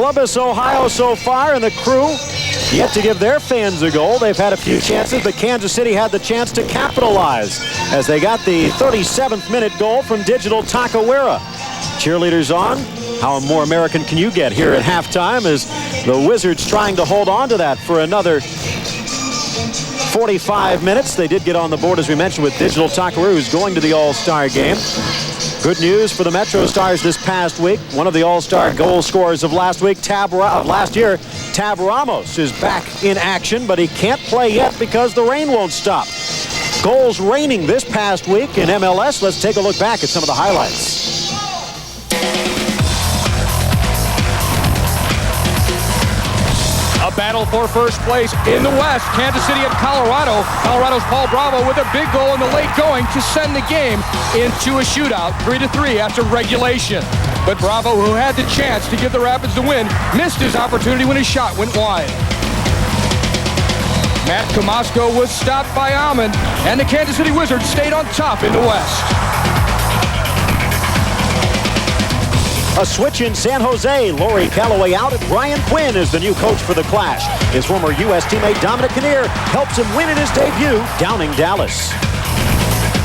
Columbus, Ohio so far, and the Crew yet to give their fans a goal. They've had a few chances, but Kansas City had the chance to capitalize as they got the 37th minute goal from Digital Takawera. Cheerleaders on. How more American can you get here at halftime as the Wizards trying to hold on to that for another 45 minutes. They did get on the board, as we mentioned, with Digital Takawera, who's going to the All-Star game. Good news for the Metro Stars this past week. One of the All-Star goal scorers of last year, Tab Ramos, is back in action, but he can't play yet because the rain won't stop. Goals raining this past week in MLS. Let's take a look back at some of the highlights. A battle for first place in the West. Kansas City at Colorado. Colorado's Paul Bravo with a big goal in the late going to send the game into a shootout, 3-3 after regulation. But Bravo, who had the chance to give the Rapids the win, missed his opportunity when his shot went wide. Matt Comasco was stopped by Ammann, and the Kansas City Wizards stayed on top in the West. A switch in San Jose. Laurie Calloway out, and Brian Quinn is the new coach for the Clash. His former U.S. teammate Dominic Kinnear helps him win in his debut, downing Dallas.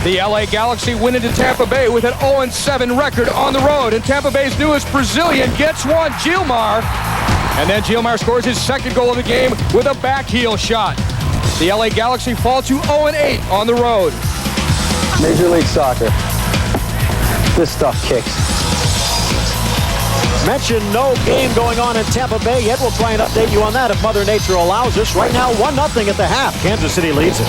The LA Galaxy win into Tampa Bay with an 0-7 record on the road. And Tampa Bay's newest Brazilian gets one, Gilmar. And then Gilmar scores his second goal of the game with a back heel shot. The LA Galaxy fall to 0-8 on the road. Major League Soccer. This stuff kicks. Mentioned no game going on in Tampa Bay yet. We'll try and update you on that if Mother Nature allows us. Right now, 1-0 at the half. Kansas City leads it.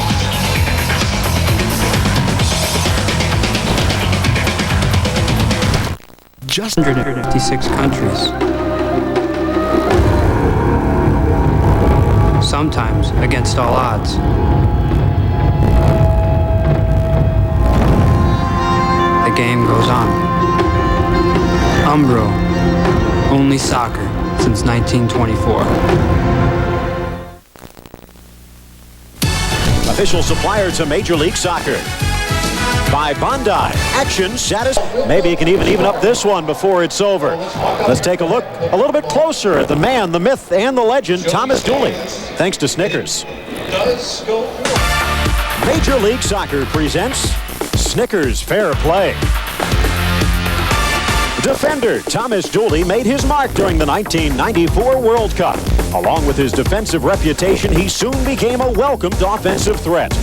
Just 156 countries. Sometimes against all odds. The game goes on. Umbro. Only soccer since 1924. Official supplier to Major League Soccer. By Bondi. Action, status. Maybe he can even up this one before it's over. Let's take a look a little bit closer at the man, the myth, and the legend, Thomas Dooley. Thanks to Snickers. Major League Soccer presents Snickers Fair Play. Defender Thomas Dooley made his mark during the 1994 World Cup. Along with his defensive reputation, he soon became a welcomed offensive threat.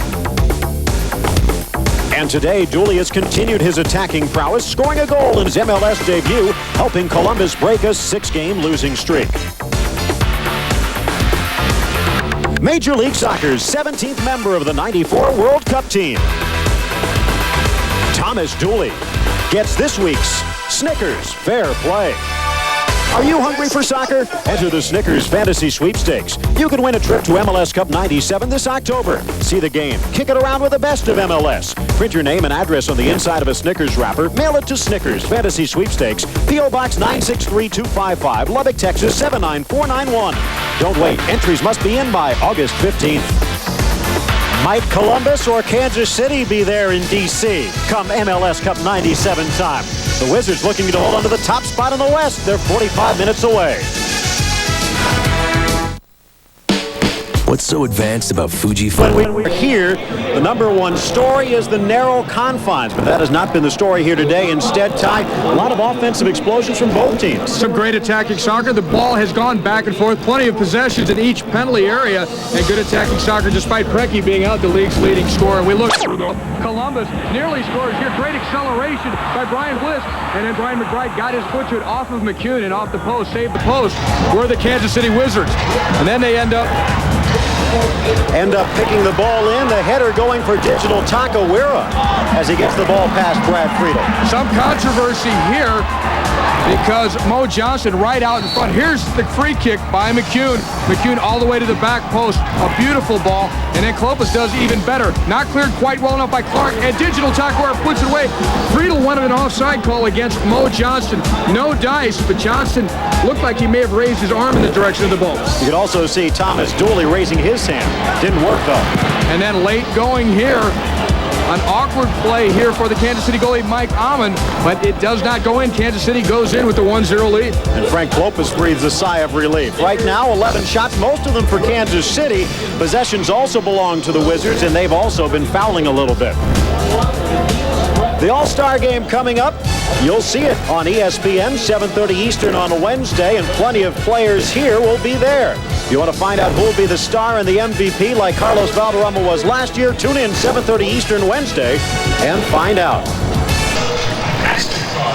And today, Dooley has continued his attacking prowess, scoring a goal in his MLS debut, helping Columbus break a 6-game losing streak. Major League Soccer's 17th member of the 94 World Cup team, Thomas Dooley, gets this week's Snickers Fair Play. Are you hungry for soccer? Enter the Snickers Fantasy Sweepstakes. You can win a trip to MLS Cup 97 this October. See the game. Kick it around with the best of MLS. Print your name and address on the inside of a Snickers wrapper. Mail it to Snickers Fantasy Sweepstakes, P.O. Box 963255, Lubbock, Texas 79491. Don't wait. Entries must be in by August 15th. Might Columbus or Kansas City be there in D.C. come MLS Cup 97 time? The Wizards looking to hold on to the top spot in the West. They're 45 minutes away. What's so advanced about Fujifilm? When we're here, the #1 story is the narrow confines, but that has not been the story here today. Instead, Ty, a lot of offensive explosions from both teams. Some great attacking soccer. The ball has gone back and forth. Plenty of possessions in each penalty area. And good attacking soccer despite Preki being out the league's leading scorer. We look through Columbus nearly scores here. Great acceleration by Brian Bliss. And then Brian McBride got his foot to it off of McCune and off the post. Saved the post. Were the Kansas City Wizards. And then they end up picking the ball in. The header going for Digital Takawera as he gets the ball past Brad Friedel. Some controversy here because Mo Johnson right out in front. Here's the free kick by McCune. McCune all the way to the back post. A beautiful ball. And then Clopas does even better. Not cleared quite well enough by Clark. And Digital Takawera puts it away. Friedel wanted an offside call against Mo Johnson. No dice, but Johnson looked like he may have raised his arm in the direction of the ball. You could also see Thomas Dooley raising his hand. Didn't work, though. And then late going here, An awkward play here for the Kansas City goalie, Mike Ammann, but it does not go in. Kansas City goes in with the 1-0 lead. And Frank Lopez breathes a sigh of relief. Right now, 11 shots, most of them for Kansas City. Possessions also belong to the Wizards, and they've also been fouling a little bit. The All-Star Game coming up. You'll see it on ESPN, 7:30 Eastern on a Wednesday, and plenty of players here will be there. You want to find out who will be the star and the MVP like Carlos Valderrama was last year? Tune in 7:30 Eastern Wednesday and find out.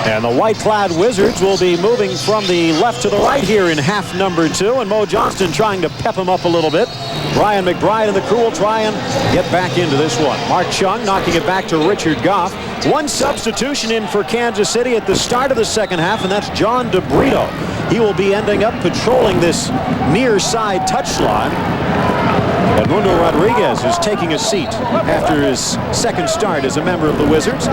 And the white-clad Wizards will be moving from the left to the right here in half number 2, and Mo Johnston trying to pep him up a little bit. Brian McBride and the crew will try and get back into this one. Mark Chung knocking it back to Richard Gough. One substitution in for Kansas City at the start of the second half, and that's John DeBrito. He will be ending up patrolling this near side touchline. Edmundo Rodriguez is taking a seat after his second start as a member of the Wizards.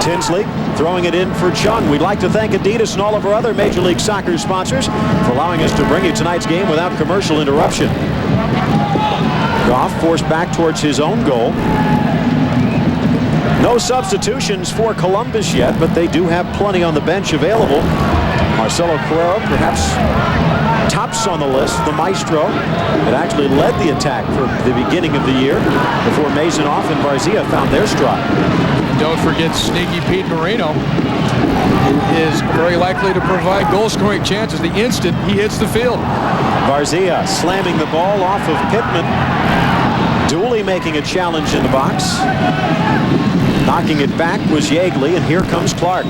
Tinsley throwing it in for Chung. We'd like to thank Adidas and all of our other Major League Soccer sponsors for allowing us to bring you tonight's game without commercial interruption. Gough forced back towards his own goal. No substitutions for Columbus yet, but they do have plenty on the bench available. Marcelo Carrera perhaps tops on the list, the maestro that actually led the attack for the beginning of the year before Mazonoff and Varzia found their stride. Don't forget Sneaky Pete Marino, who is very likely to provide goal-scoring chances the instant he hits the field. Varzia slamming the ball off of Pittman. Dooley making a challenge in the box. Knocking it back was Yeagley, and here comes Clark.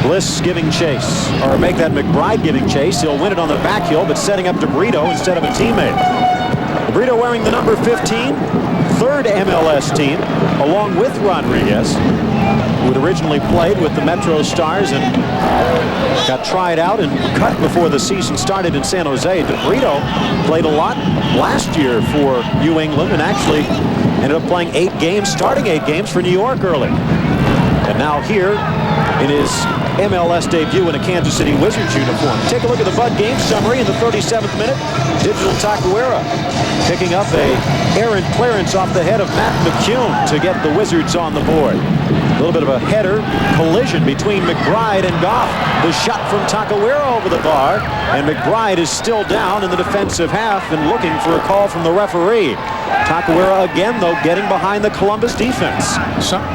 Bliss giving chase, or make that McBride giving chase. He'll win it on the back heel, but setting up DeBrito instead of a teammate. DeBrito wearing the number 15, third MLS team, along with Rodriguez, who had originally played with the Metro Stars and got tried out and cut before the season started in San Jose. DeBrito played a lot last year for New England and actually ended up playing 8 games, starting 8 games for New York early. And now here in his MLS debut in a Kansas City Wizards uniform. Take a look at the Bud game summary in the 37th minute. Digital Taquera picking up a errant clearance off the head of Matt McCune to get the Wizards on the board. A little bit of a header collision between McBride and Gough. The shot from Taquera over the bar, and McBride is still down in the defensive half and looking for a call from the referee. Taquera again, though, getting behind the Columbus defense.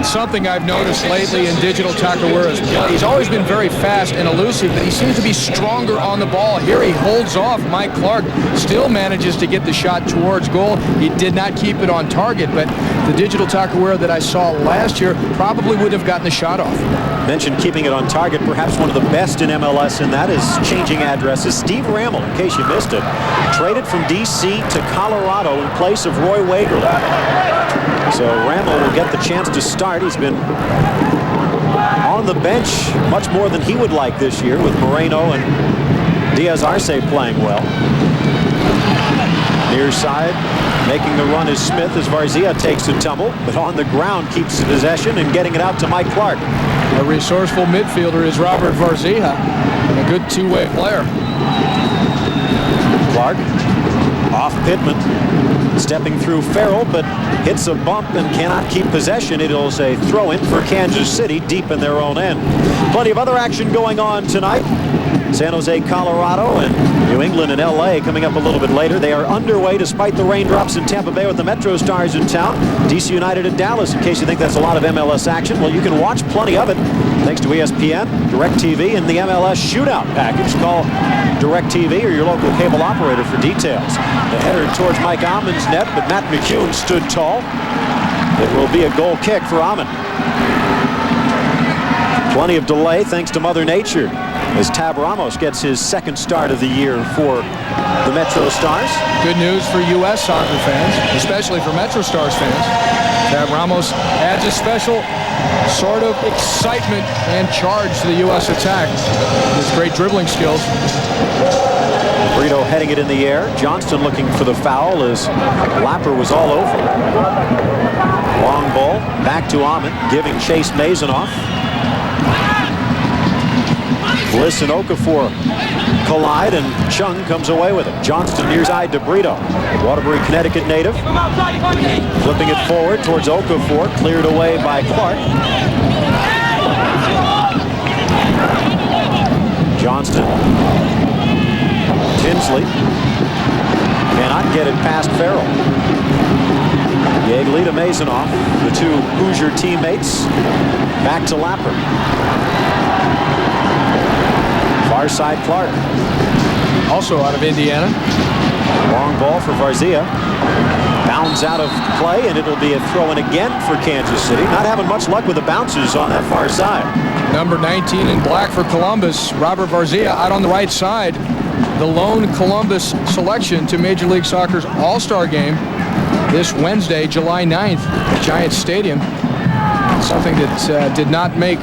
Something I've noticed lately in Digital Taquera's play, he's always been very fast and elusive, but he seems to be stronger on the ball. Here he holds off Mike Clark, still manages to get the shot towards goal. He did not keep it on target, but the Digital Taquera that I saw last year probably would have gotten the shot off. Mentioned keeping it on target, perhaps one of the best in MLS, and that is changing addresses. Steve Rammel, in case you missed it, traded from D.C. to Colorado in place of Roy Wagerly. So Rammel will get the chance to start. He's been on the bench much more than he would like this year, with Moreno and Diaz Arce playing well. Near side, making the run is Smith as Varzia takes a tumble, but on the ground keeps the possession and getting it out to Mike Clark. A resourceful midfielder is Robert Varzia, a good two-way player. Clark off Pittman, stepping through Farrell, but hits a bump and cannot keep possession. It is a throw-in for Kansas City deep in their own end. Plenty of other action going on tonight. San Jose, Colorado, and New England and L.A. coming up a little bit later. They are underway despite the raindrops in Tampa Bay with the Metro Stars in town. DC United and Dallas, in case you think that's a lot of MLS action. Well, you can watch plenty of it thanks to ESPN, DirecTV, and the MLS Shootout package. Call DirecTV or your local cable operator for details. The header towards Mike Ammann's net, but Matt McCune stood tall. It will be a goal kick for Ammann. Plenty of delay thanks to Mother Nature as Tab Ramos gets his second start of the year for the Metro Stars. Good news for U.S. soccer fans, especially for Metro Stars fans. Tab Ramos adds a special sort of excitement and charge to the U.S. attack. His great dribbling skills. Brito heading it in the air. Johnston looking for the foul as Lapper was all over. Long ball back to Ammann, giving chase Mazonoff. Bliss and Okafor collide, and Chung comes away with it. Johnston near side to Brito. Waterbury, Connecticut native. Flipping it forward towards Okafor. Cleared away by Clark. Johnston. Tinsley. Cannot get it past Farrell. Yeagley to Mazonoff. The two Hoosier teammates. Back to Lapper. Far side Clark. Also out of Indiana. Long ball for Varzia. Bounds out of play, and it'll be a throw-in again for Kansas City. Not having much luck with the bounces on that far side. Number 19 in black for Columbus, Robert Varzia, out on the right side. The lone Columbus selection to Major League Soccer's All-Star game this Wednesday, July 9th, at Giants Stadium. Something that did not make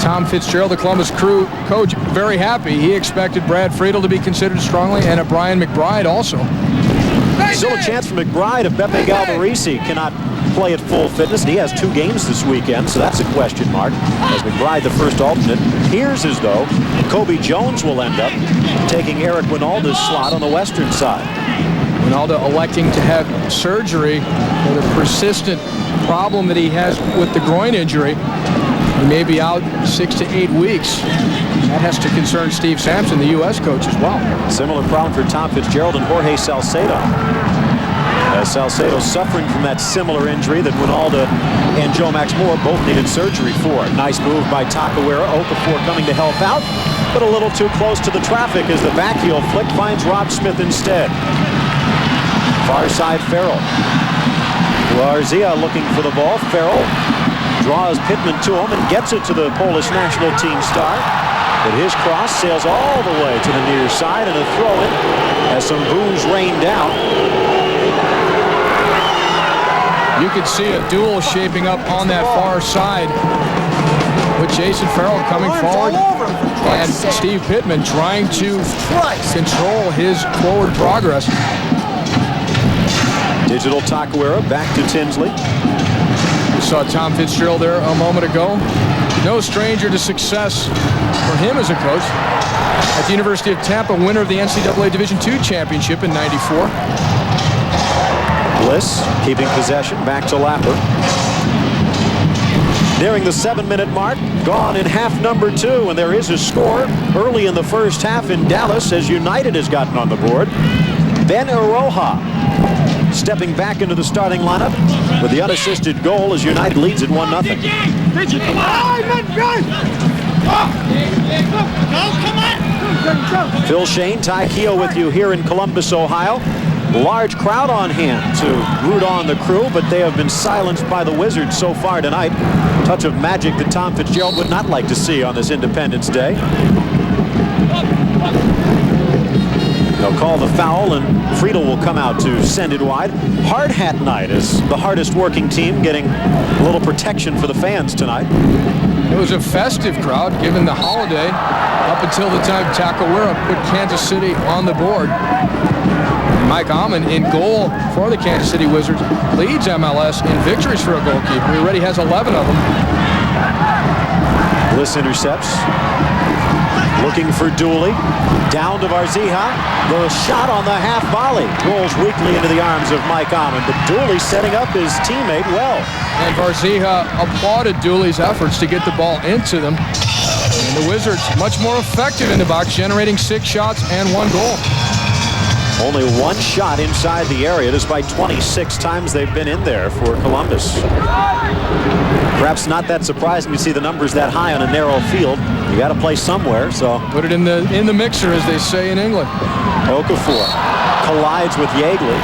Tom Fitzgerald, the Columbus Crew coach, very happy. He expected Brad Friedel to be considered strongly, and a Brian McBride also. Still a chance for McBride if Beppe Galvarisi cannot play at full fitness. He has 2 games this weekend, so that's a question mark. As McBride, the first alternate, appears as though Kobe Jones will end up taking Eric Winalda's slot on the western side. Winalda electing to have surgery for the persistent problem that he has with the groin injury. He may be out 6 to 8 weeks. That has to concern Steve Sampson, the U.S. coach, as well. Similar problem for Tom Fitzgerald and Jorge Salcedo. Salcedo suffering from that similar injury that Winalda and Joe Max Moore both needed surgery for. Nice move by Takawera. Okafor coming to help out, but a little too close to the traffic as the backheel flick finds Rob Smith instead. Far side Farrell. Varzia looking for the ball. Farrell draws Pittman to him and gets it to the Polish national team star. But his cross sails all the way to the near side, and a throw-in as some boos rain down. You could see a duel shaping up on that far side with Jason Farrell coming forward and Steve Pittman trying to control his forward progress. Digital Takawera back to Tinsley. We saw Tom Fitzgerald there a moment ago. No stranger to success for him as a coach. At the University of Tampa, winner of the NCAA Division II championship in '94. Bliss keeping possession, back to Lapper. Nearing the 7-minute mark, gone in half number 2, and there is a score early in the first half in Dallas as United has gotten on the board. Ben Iroha stepping back into the starting lineup with the unassisted goal as United leads it 1-0. Phil Shane, Ty Keogh with you here in Columbus, Ohio. Large crowd on hand to root on the Crew, but they have been silenced by the Wizards so far tonight. Touch of magic that Tom Fitzgerald would not like to see on this Independence Day. They'll call the foul, and Friedel will come out to send it wide. Hard hat night is the hardest working team, getting a little protection for the fans tonight. It was a festive crowd given the holiday up until the time Takawera put Kansas City on the board. Mike Ammann in goal for the Kansas City Wizards leads MLS in victories for a goalkeeper. He already has 11 of them. Bliss intercepts. Looking for Dooley. Down to Varzia. The shot on the half volley rolls weakly into the arms of Mike Ammann, but Dooley setting up his teammate well. And Varzia applauded Dooley's efforts to get the ball into them. And the Wizards much more effective in the box, generating 6 shots and 1 goal. Only 1 shot inside the area, despite 26 times they've been in there for Columbus. Perhaps not that surprising to see the numbers that high on a narrow field. You got to play somewhere, so put it in the mixer, as they say in England. Okafor collides with Yeagley.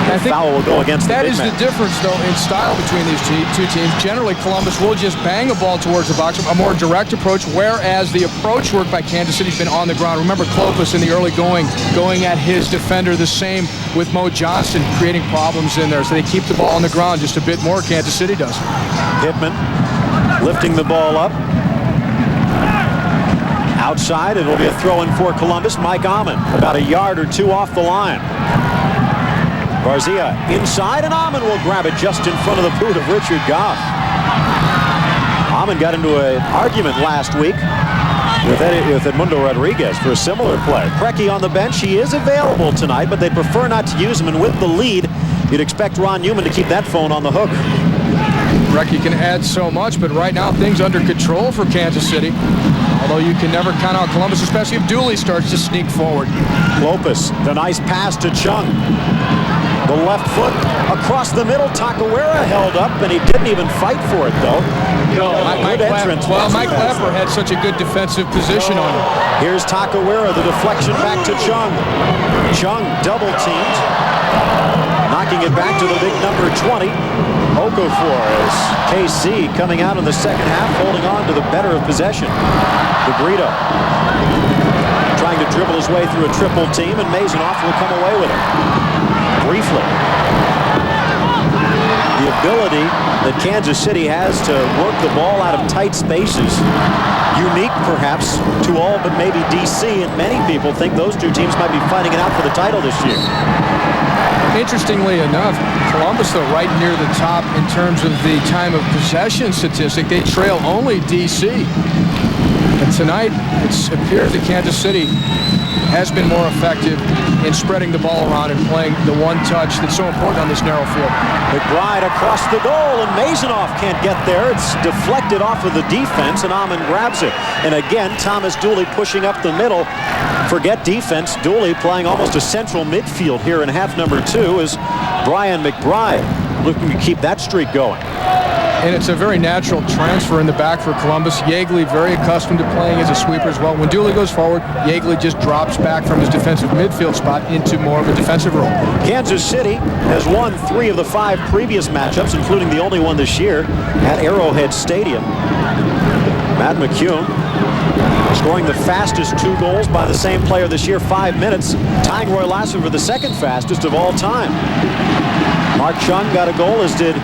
I think foul will go against the big man. That is the difference, though, in style between these two teams. Generally, Columbus will just bang a ball towards the box, a more direct approach, whereas the approach work by Kansas City has been on the ground. Remember Klopas in the early going at his defender. The same with Mo Johnston, creating problems in there. So they keep the ball on the ground just a bit more, Kansas City does. Pittman lifting the ball up. Outside, it'll be a throw-in for Columbus. Mike Ammann about a yard or 2 off the line. Varzia inside, and Ammann will grab it just in front of the boot of Richard Gough. Ammann got into an argument last week with Edmundo Rodriguez for a similar play. Preki on the bench. He is available tonight, but they prefer not to use him. And with the lead, you'd expect Ron Newman to keep that phone on the hook. Preki can add so much, but right now things under control for Kansas City. Although you can never count out Columbus, especially if Dooley starts to sneak forward. Lopez, the nice pass to Chung. The left foot across the middle. Takawera held up, and he didn't even fight for it, though. Mike Lepper had such a good defensive position on him. Here's Takawera, the deflection back to Chung. Chung double teamed, knocking it back to the big number 20. Okafor as KC coming out in the second half, holding on to the better of possession. DeBrito trying to dribble his way through a triple team, and Mazonoff will come away with it. Briefly, the ability that Kansas City has to work the ball out of tight spaces, unique perhaps to all but maybe DC, and many people think those two teams might be fighting it out for the title this year. Interestingly enough, Columbus, though, right near the top in terms of the time of possession statistic. They trail only DC. And tonight, it appears that Kansas City has been more effective in spreading the ball around and playing the one touch that's so important on this narrow field. McBride across the goal, and Mazonoff can't get there. It's deflected off of the defense, and Ammann grabs it. And again, Thomas Dooley pushing up the middle. Forget defense. Dooley playing almost a central midfield here in half number 2 is Brian McBride looking to keep that streak going. And it's a very natural transfer in the back for Columbus. Yeagley very accustomed to playing as a sweeper as well. When Dooley goes forward, Yeagley just drops back from his defensive midfield spot into more of a defensive role. Kansas City has won 3 of the 5 previous matchups, including the only one this year at Arrowhead Stadium. Matt McCune scoring the fastest 2 goals by the same player this year, 5 minutes, tying Roy Lassiter for the second fastest of all time. Mark Chung got a goal, as did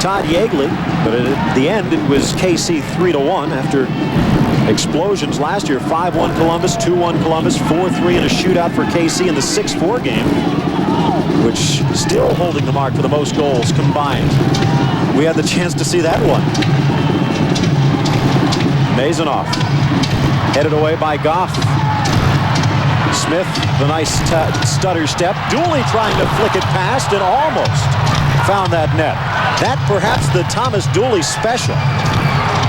Todd Yeagley, but at the end it was KC 3-1 after explosions last year. 5-1 Columbus, 2-1 Columbus, 4-3 in a shootout for KC in the 6-4 game, which still holding the mark for the most goals combined. We had the chance to see that one. Mazonoff headed away by Gough. Smith, the nice stutter step. Dooley trying to flick it past and almost found that net. That perhaps the Thomas Dooley special.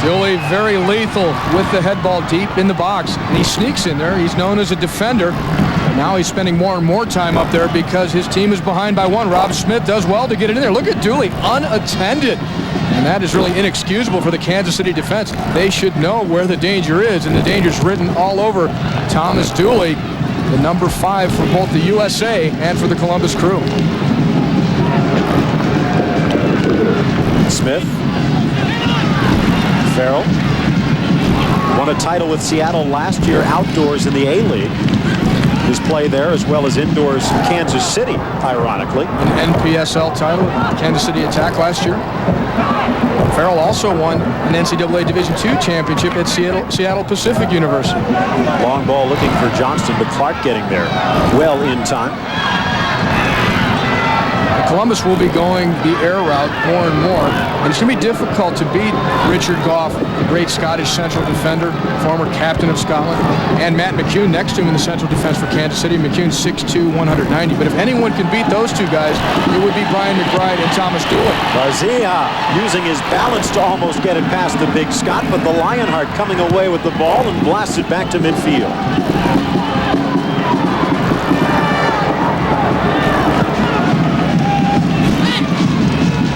Dooley very lethal with the head ball deep in the box. And he sneaks in there. He's known as a defender. And now he's spending more and more time up there because his team is behind by 1. Rob Smith does well to get it in there. Look at Dooley unattended. And that is really inexcusable for the Kansas City defense. They should know where the danger is, and the danger's written all over Thomas Dooley, the number 5 for both the USA and for the Columbus Crew. Smith. Farrell won a title with Seattle last year outdoors in the A-League. His play there as well as indoors in Kansas City, ironically. An NPSL title, Kansas City Attack last year. Farrell also won an NCAA Division II championship at Seattle Pacific University. Long ball looking for Johnston, but Clark getting there well in time. Columbus will be going the air route more and more, and it's going to be difficult to beat Richard Gough, the great Scottish central defender, former captain of Scotland, and Matt McCune next to him in the central defense for Kansas City. McCune 6'2", 190. But if anyone can beat those two guys, it would be Brian McBride and Thomas Dooley. Barzia using his balance to almost get it past the big Scot, but the Lionheart coming away with the ball and blasts it back to midfield.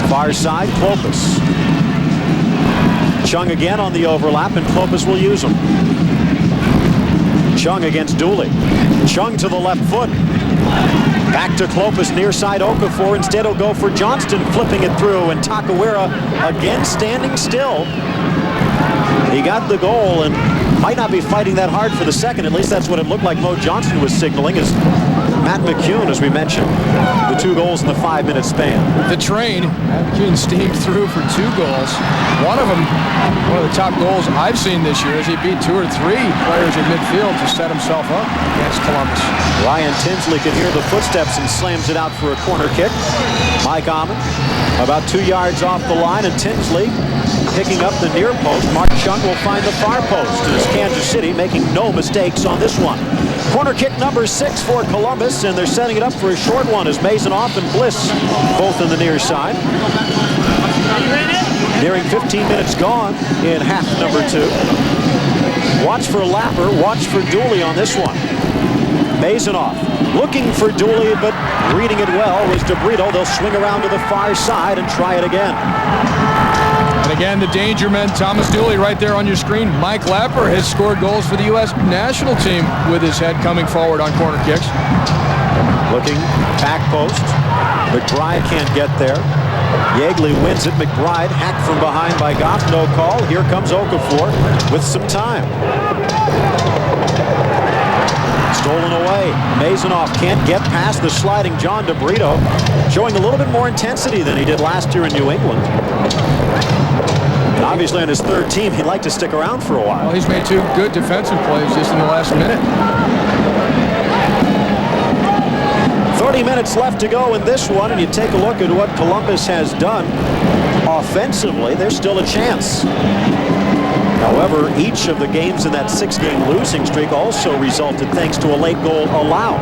Far side, Clopas. Chung again on the overlap, and Clopas will use him. Chung against Dooley. Chung to the left foot. Back to Clopas, near side Okafor. Instead he'll go for Johnston, flipping it through, and Takawera again standing still. He got the goal and might not be fighting that hard for the second. At least that's what it looked like Mo Johnston was signaling, as Matt McCune, as we mentioned, the 2 goals in the 5-minute span. The train, Matt McCune steamed through for 2 goals. One of them, one of the top goals I've seen this year, as he beat 2 or 3 players in midfield to set himself up against Columbus. Ryan Tinsley could hear the footsteps and slams it out for a corner kick. Mike Ammann about 2 yards off the line, and Tinsley picking up the near post. Mark Chung will find the far post as Kansas City making no mistakes on this one. Corner kick number 6 for Columbus, and they're setting it up for a short one as Masonoff and Bliss both in the near side. Nearing 15 minutes gone in half number 2. Watch for Lapper, watch for Dooley on this one. Masonoff looking for Dooley, but reading it well was DeBrito. They'll swing around to the far side and try it again. And again, the danger men, Thomas Dooley right there on your screen. Mike Lapper has scored goals for the U.S. national team with his head coming forward on corner kicks. Looking, back post. McBride can't get there. Yeagley wins it. McBride hacked from behind by Gough. No call. Here comes Okafor with some time. Stolen away. Masonoff can't get past the sliding John DeBrito, showing a little bit more intensity than he did last year in New England. And obviously on his third team, he'd like to stick around for a while. Well, he's made 2 good defensive plays just in the last minute. 30 minutes left to go in this one, and you take a look at what Columbus has done offensively. There's still a chance. However, each of the games in that 6-game losing streak also resulted thanks to a late goal allowed.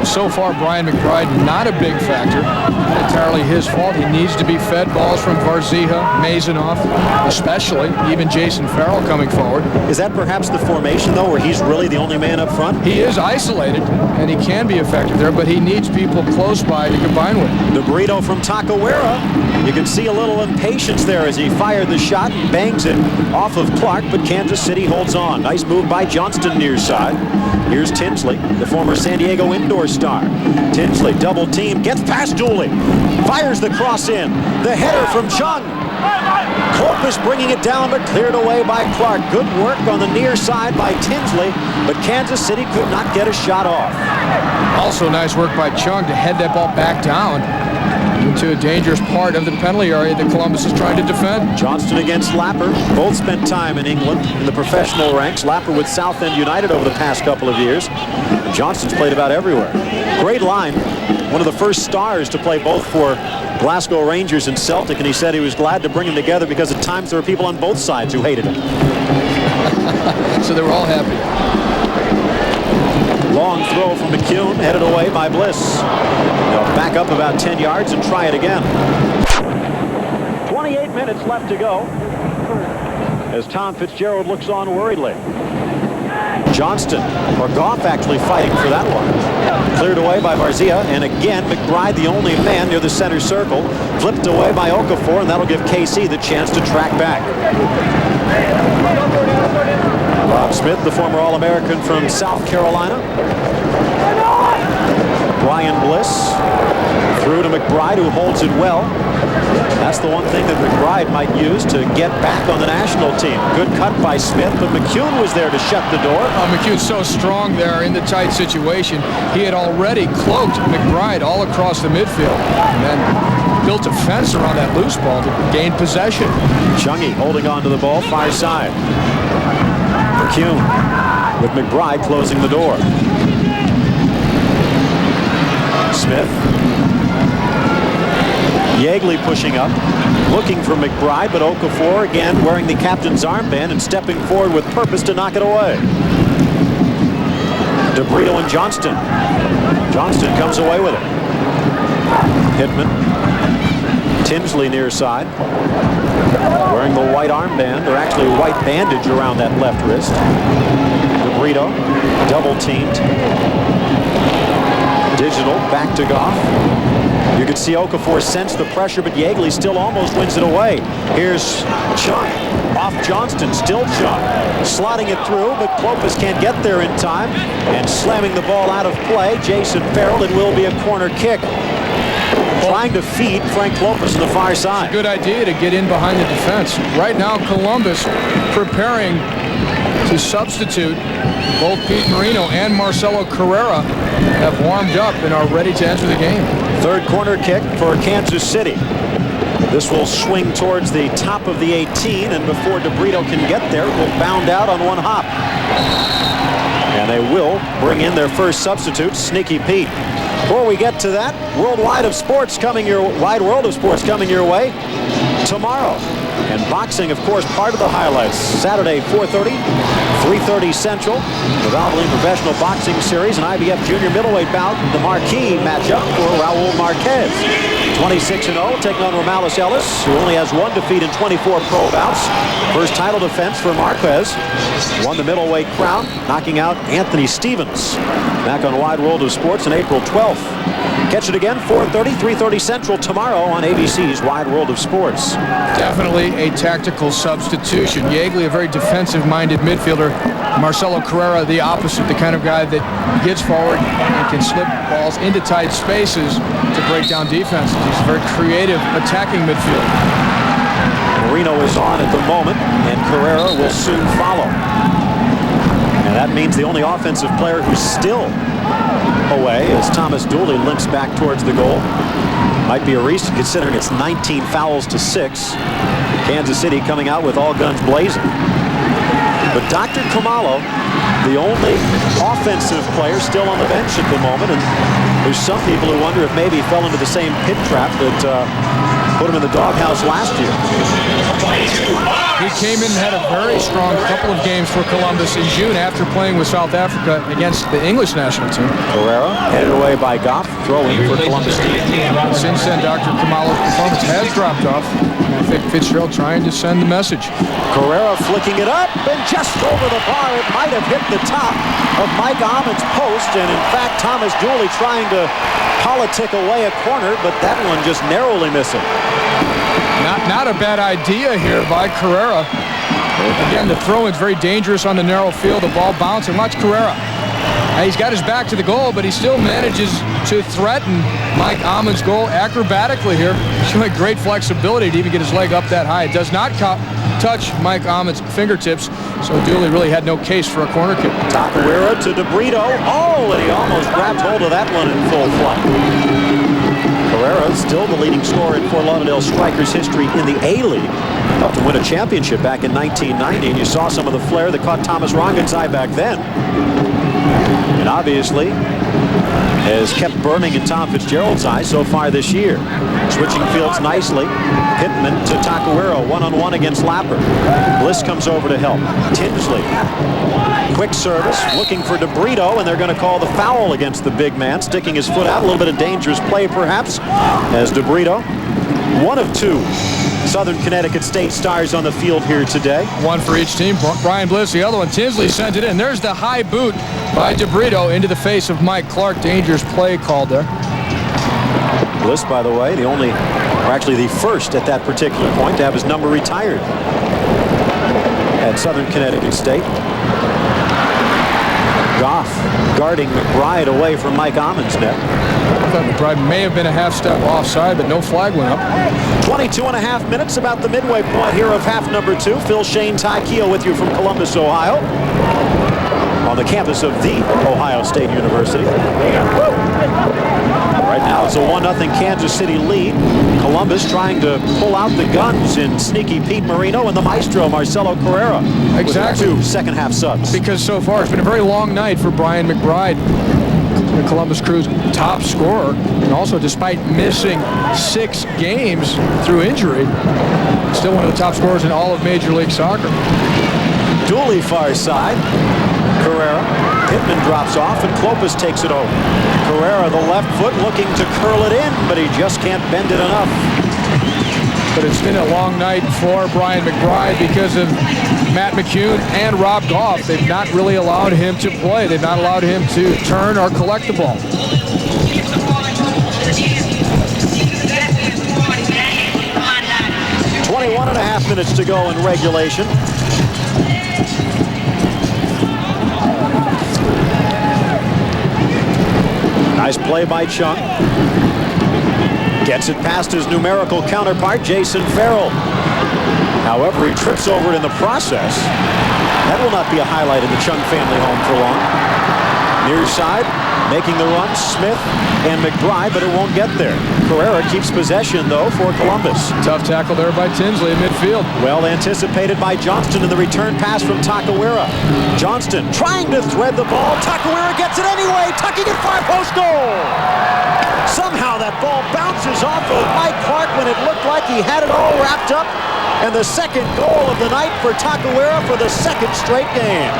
So far, Brian McBride, not a big factor. Not entirely his fault. He needs to be fed balls from Varzija, Masonoff, especially, even Jason Farrell coming forward. Is that perhaps the formation, though, where he's really the only man up front? He is isolated, and he can be effective there, but he needs people close by to combine with. DeBrito from Takawera. You can see a little impatience there as he fired the shot and bangs it off of Clark, but Kansas City holds on. Nice move by Johnston near side. Here's Tinsley, the former San Diego indoor star. Tinsley, double team, gets past Dooley. Fires the cross in. The header from Chung. Clopas bringing it down, but cleared away by Clark. Good work on the near side by Tinsley, but Kansas City could not get a shot off. Also nice work by Chung to head that ball back down into a dangerous part of the penalty area that Columbus is trying to defend. Johnston against Lapper. Both spent time in England in the professional ranks. Lapper with Southend United over the past couple of years. And Johnston's played about everywhere. Great line. One of the first stars to play both for Glasgow Rangers and Celtic, and he said he was glad to bring them together because at times there were people on both sides who hated him. So they were all happy. Long throw from McCune, headed away by Bliss. They'll back up about 10 yards and try it again. 28 minutes left to go as Tom Fitzgerald looks on worriedly. Johnston, or Gough actually fighting for that one. Cleared away by Varzija, and again McBride, the only man near the center circle, flipped away by Okafor, and that'll give KC the chance to track back. Bob Smith, the former All-American from South Carolina. Brian Bliss through to McBride, who holds it well. That's the one thing that McBride might use to get back on the national team. Good cut by Smith, but McCune was there to shut the door. McCune's so strong there in the tight situation. He had already cloaked McBride all across the midfield and then built a fence around that loose ball to gain possession. Chungy holding on to the ball, far side. McCune with McBride closing the door. Smith. Yeagley pushing up, looking for McBride, but Okafor again wearing the captain's armband and stepping forward with purpose to knock it away. DeBrito and Johnston. Johnston comes away with it. Hitman. Tinsley near side. Wearing the white armband, or actually white bandage around that left wrist. DeBrito, double teamed. Digital, back to Gough. You can see Okafor sense the pressure, but Yeagley still almost wins it away. Here's Chung off Johnston, still Chung. Slotting it through, but Clopas can't get there in time. And slamming the ball out of play, Jason Farrell. It will be a corner kick. Trying to feed Frank Clopas to the far side. Good idea to get in behind the defense. Right now, Columbus preparing to substitute. Both Pete Marino and Marcelo Carrera have warmed up and are ready to enter the game. Third corner kick for Kansas City. This will swing towards the top of the 18, and before DeBrito can get there, it will bound out on one hop. And they will bring in their first substitute, Sneaky Pete. Before we get to that, wide world of sports coming your way. tomorrow. And boxing, of course, part of the highlights. Saturday, 4:30, 3:30 Central. The Valvoline Professional Boxing Series, an IBF Junior Middleweight bout. The marquee matchup for Raul Marquez. 26-0, taking on Romales Ellis, who only has one defeat in 24 pro bouts. First title defense for Marquez. Won the middleweight crown, knocking out Anthony Stevens. Back on Wide World of Sports on April 12th. Catch it again, 4:30, 3:30 Central tomorrow on ABC's Wide World of Sports. Definitely a tactical substitution. Yeagley, a very defensive-minded midfielder. Marcelo Carrera, the opposite, the kind of guy that gets forward and can slip balls into tight spaces to break down defenses. He's a very creative attacking midfielder. Marino is on at the moment, and Carrera will soon follow. And that means the only offensive player who's still away as Thomas Dooley limps back towards the goal. Might be a reason considering it's 19 fouls to 6. Kansas City coming out with all guns blazing. But Dr. Khumalo, the only offensive player still on the bench at the moment, and there's some people who wonder if maybe he fell into the same pit trap that put him in the doghouse last year. He came in and had a very strong couple of games for Columbus in June after playing with South Africa against the English national team. Carrera headed away by Gough, throwing for Columbus. Since then, Dr. Khumalo's performance has dropped off. I think Fitzgerald trying to send the message. Carrera flicking it up and just over the bar. It might have hit the top of Mike Ammann's post, and in fact, Thomas Dooley trying to politic away a corner, but that one just narrowly missing. Not a bad idea here by Carrera. Again, the throw-in's very dangerous on the narrow field. The ball bouncing. Watch Carrera. He's got his back to the goal, but he still manages to threaten Mike Ammann's goal acrobatically here, showing great flexibility to even get his leg up that high. It does not touch Mike Ammann's fingertips, so Dooley really had no case for a corner kick. Tacuera to DeBrito. Oh, and he almost grabbed hold of that one in full flight. Carrera still the leading scorer in Fort Lauderdale Strikers history in the A-League. Up to win a championship back in 1990, and you saw some of the flair that caught Thomas Rongen's eye back then. And obviously has kept burning in Tom Fitzgerald's eye so far this year. Switching fields nicely. Pittman to Tacuera, one-on-one against Lapper. Bliss comes over to help. Tinsley, quick service, looking for DeBrito, and they're going to call the foul against the big man, sticking his foot out. A little bit of dangerous play, perhaps, as DeBrito, one of two Southern Connecticut State stars on the field here today. One for each team. Brian Bliss, the other one. Tinsley sent it in. There's the high boot by DeBrito into the face of Mike Clark. Dangerous play called there. Bliss, by the way, the only, or actually the first at that particular point to have his number retired at Southern Connecticut State. Gough guarding McBride away from Mike Ammann's net. I thought McBride may have been a half step offside, but no flag went up. 22.5 minutes, about the midway point here of half number 2. Phil Shane, Ty Keogh with you from Columbus, Ohio, on the campus of the Ohio State University. Right now it's a 1-0 Kansas City lead. Columbus trying to pull out the guns in sneaky Pete Marino and the maestro Marcelo Carrera. Exactly. With 2 second-half subs. Because so far it's been a very long night for Brian McBride, the Columbus Crew's top scorer, and also despite missing 6 games through injury, still one of the top scorers in all of Major League Soccer. Dooley far side. Carrera. Pittman drops off and Klopas takes it over. Carrera, the left foot, looking to curl it in, but he just can't bend it enough. But it's been a long night for Brian McBride because of Matt McCune and Rob Gough. They've not really allowed him to play. They've not allowed him to turn or collect the ball. .5 minutes to go in regulation. Nice play by Chung. Gets it past his numerical counterpart, Jason Farrell. However, he trips over it in the process. That will not be a highlight in the Chung family home for long. Near side, making the run, Smith and McBride, but it won't get there. Carrera keeps possession, though, for Columbus. Tough tackle there by Tinsley in midfield. Well anticipated by Johnston in the return pass from Takawera. Johnston trying to thread the ball. Takawera gets it anyway, tucking it far post goal. Somehow that ball bounces off of Mike Clark when it looked like he had it all wrapped up. And the second goal of the night for Takawera for the second straight game.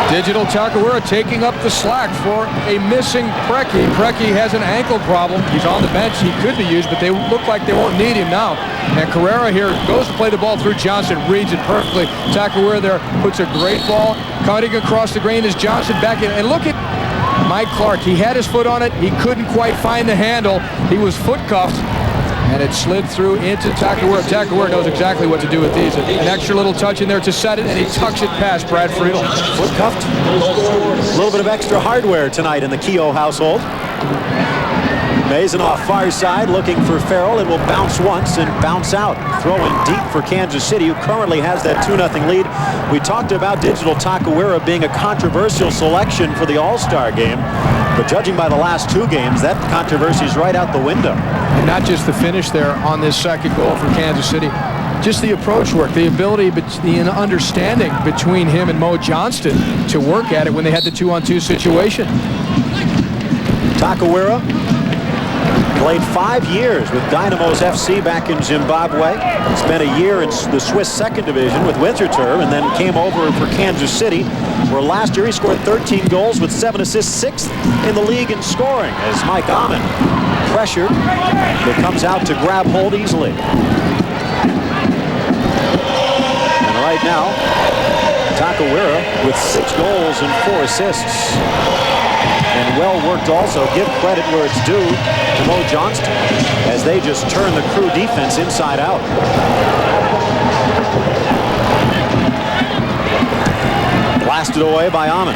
Digital Takawera taking up the slack for a missing Preki. Preki has an ankle problem. He's on the bench. He could be used, but they look like they won't need him now. And Carrera here goes to play the ball through Johnson, reads it perfectly. Takawera there puts a great ball. Cutting across the green is Johnson back in. And look at Mike Clark. He had his foot on it. He couldn't quite find the handle. He was foot cuffed. And it slid through into Takawera. Takawera knows exactly what to do with these. An extra little touch in there to set it, and he tucks it past Brad Friedel. Foot cuffed. A little bit of extra hardware tonight in the Keogh household. Mason off far side looking for Farrell. It will bounce once and bounce out. Throwing deep for Kansas City, who currently has that 2-0 lead. We talked about Digital Takawera being a controversial selection for the All-Star game. But judging by the last two games, that controversy is right out the window. And not just the finish there on this second goal for Kansas City. Just the approach work, the ability, the understanding between him and Mo Johnston to work at it when they had the 2-on-2 situation. Takawera played 5 years with Dynamos FC back in Zimbabwe. Spent a year in the Swiss second division with Winterthur, and then came over for Kansas City, where last year he scored 13 goals with 7 assists, 6th in the league in scoring, as Mike Ammann, pressured, but comes out to grab hold easily. And right now, Takawera with 6 goals and 4 assists. And well worked also. Give credit where it's due to Mo Johnston as they just turn the Crew defense inside out. Blasted away by Ammann.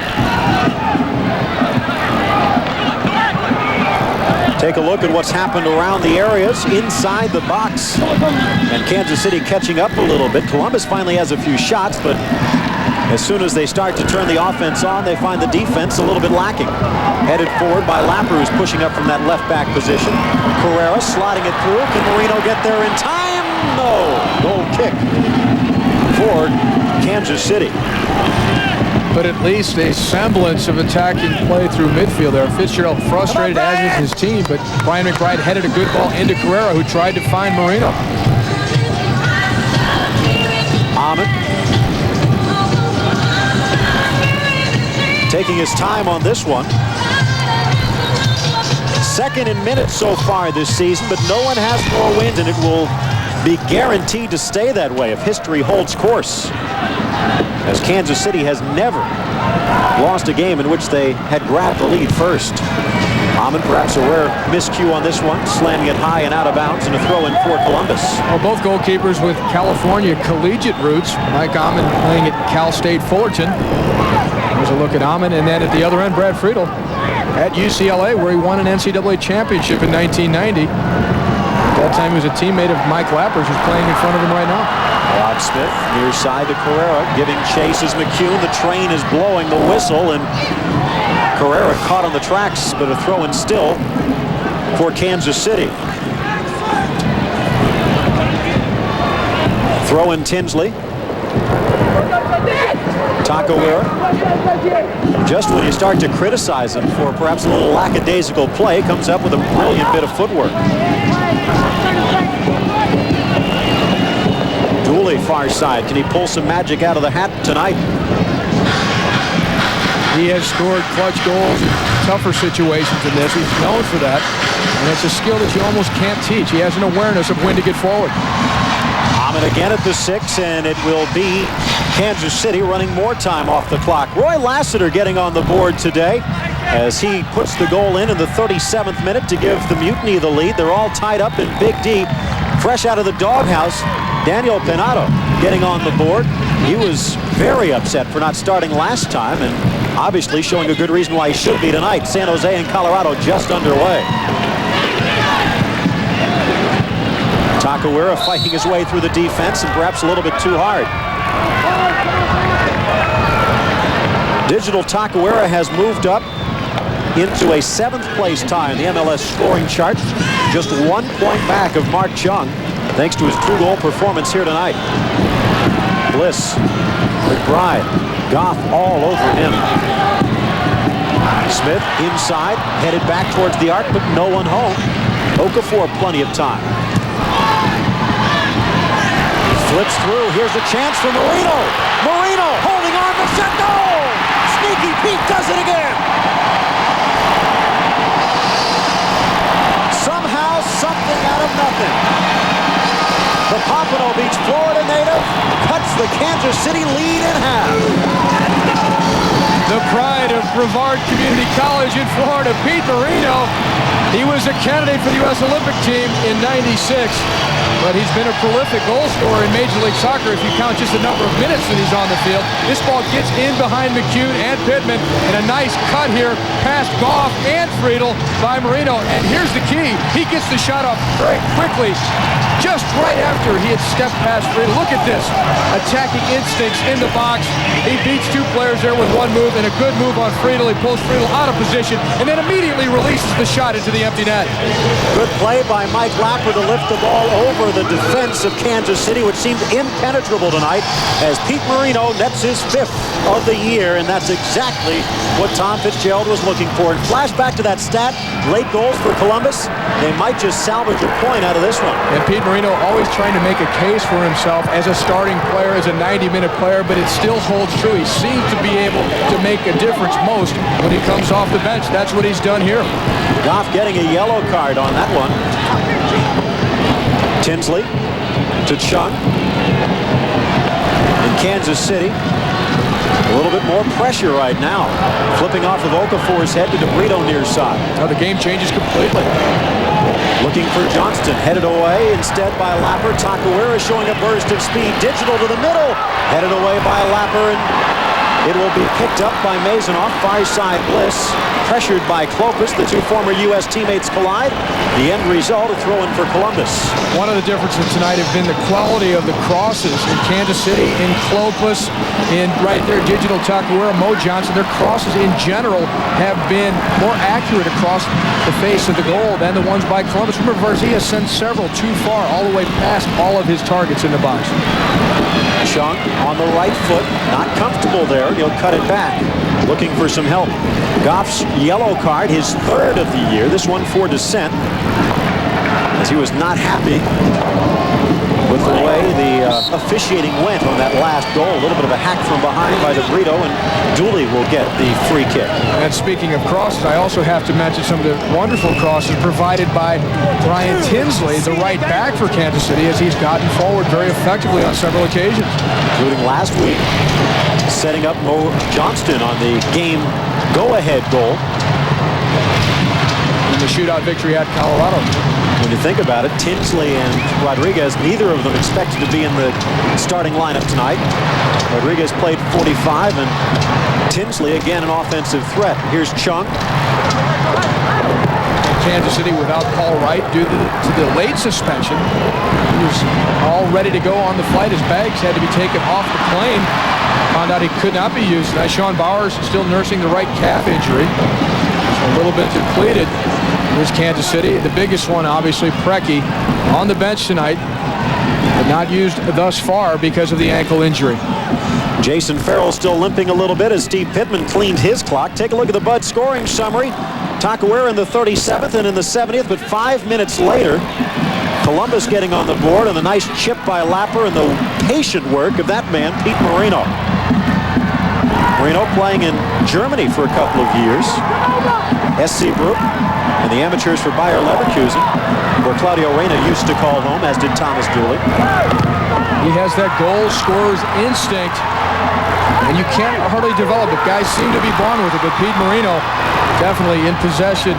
Take a look at what's happened around the areas inside the box. And Kansas City catching up a little bit. Columbus finally has a few shots, but as soon as they start to turn the offense on, they find the defense a little bit lacking. Headed forward by Lapper, who's pushing up from that left back position. Carrera sliding it through. Can Marino get there in time? No. Goal kick for Kansas City. But at least a semblance of attacking play through midfield there. Fitzgerald frustrated as with his team, but Brian McBride headed a good ball into Carrera, who tried to find Marino. Ammann taking his time on this one. Second in minutes so far this season, but no one has more wins, and it will be guaranteed to stay that way if history holds course, as Kansas City has never lost a game in which they had grabbed the lead first. Ammann, perhaps a rare miscue on this one, slamming it high and out of bounds, and a throw in for Columbus. Well, both goalkeepers with California collegiate roots. Mike Ammann playing at Cal State Fullerton. There's a look at Ammann, and then at the other end, Brad Friedel at UCLA, where he won an NCAA championship in 1990. At that time, he was a teammate of Mike Lappers, who's playing in front of him right now. Rob Smith near side to Carrera, giving chase as McCune. The train is blowing the whistle, and Carrera caught on the tracks, but a throw in still for Kansas City. Throw in Tinsley. Takawera. Just when you start to criticize him for perhaps a little lackadaisical play, comes up with a brilliant bit of footwork. Dooley far side. Can he pull some magic out of the hat tonight? He has scored clutch goals in tougher situations than this. He's known for that. And it's a skill that you almost can't teach. He has an awareness of when to get forward. Ammann again at the 6, and it will be Kansas City running more time off the clock. Roy Lassiter getting on the board today as he puts the goal in the 37th minute to give the Mutiny the lead. They're all tied up in Big D. Fresh out of the doghouse, Daniel Penato getting on the board. He was very upset for not starting last time, and obviously showing a good reason why he should be tonight. San Jose and Colorado just underway. Takawera fighting his way through the defense, and perhaps a little bit too hard. Digital Tacuera has moved up into a 7th place tie in the MLS scoring chart, just 1 point back of Mark Chung, thanks to his 2-goal performance here tonight. Bliss, McBride, Gough all over him. Smith inside, headed back towards the arc, but no one home. Okafor plenty of time. Flips through, here's a chance for Marino. Marino holding on to shot, goal! Sneaky Pete does it again. Somehow, something out of nothing. The Pompano Beach, Florida native cuts the Kansas City lead in half. The pride of Brevard Community College in Florida, Pete Marino. He was a candidate for the U.S. Olympic team in '96, but he's been a prolific goal scorer in Major League Soccer if you count just the number of minutes that he's on the field. This ball gets in behind McCune and Pittman, and a nice cut here past Gough and Friedel by Marino. And here's the key. He gets the shot off very quickly, just right after he had stepped past Friedel. Look at this. Attacking instincts in the box. He beats 2 players there with 1 move, and a good move on Friedel. He pulls Friedel out of position and then immediately releases the shot into the empty net. Good play by Mike Lapper to lift the ball over the defense of Kansas City, which seemed impenetrable tonight, as Pete Marino nets his 5th of the year, and that's exactly what Tom Fitzgerald was looking for. And flashback to that stat, late goals for Columbus, they might just salvage a point out of this one. And Pete Marino always trying to make a case for himself as a starting player, as a 90-minute player, but it still holds true. He seems to be able to make a difference most when he comes off the bench. That's what he's done here. Gough getting a yellow card on that one. Tinsley to Chung. In Kansas City, a little bit more pressure right now. Flipping off of Okafor's head to DeBrito near side. Now the game changes completely. Looking for Johnston, headed away instead by Lapper. Tacuera showing a burst of speed. Digital to the middle, headed away by Lapper, and it will be picked up by Mazonoff. Far side Bliss, pressured by Clopas. The 2 former U.S. teammates collide. The end result, a throw-in for Columbus. One of the differences tonight have been the quality of the crosses in Kansas City, in Clopas, in right there, Digital Tacuera, Mo Johnson. Their crosses in general have been more accurate across the face of the goal than the ones by Columbus. Remember, Varzia sent several too far, all the way past all of his targets in the box. Chung on the right foot, not comfortable there. He'll cut it back, looking for some help. Gough's yellow card, his 3rd of the year. This one for dissent, as he was not happy with the way the officiating went on that last goal. A little bit of a hack from behind by DeBrito, and Dooley will get the free kick. And speaking of crosses, I also have to mention some of the wonderful crosses provided by Brian Tinsley, the right back for Kansas City, as he's gotten forward very effectively on several occasions. Including last week, setting up Mo Johnston on the game go-ahead goal. In the shootout victory at Colorado. When you think about it, Tinsley and Rodriguez, neither of them expected to be in the starting lineup tonight. Rodriguez played 45, and Tinsley, again, an offensive threat. Here's Chung. Kansas City without Paul Wright due to the late suspension. He was all ready to go on the flight. His bags had to be taken off the plane. Found out he could not be used. Now Sean Bowers still nursing the right calf injury. A little bit depleted. Here's Kansas City. The biggest one, obviously, Preki on the bench tonight, but not used thus far because of the ankle injury. Jason Farrell still limping a little bit as Steve Pittman cleaned his clock. Take a look at the Bud scoring summary. Tacuera in the 37th and in the 70th, but 5 minutes later, Columbus getting on the board, and a nice chip by Lapper and the patient work of that man, Pete Marino. Marino playing in Germany for a couple of years. SC Group and the amateurs for Bayer Leverkusen, where Claudio Reyna used to call home, as did Thomas Dooley. He has that goal scorer's instinct, and you can't hardly develop it. Guys seem to be born with it, but Pete Marino definitely in possession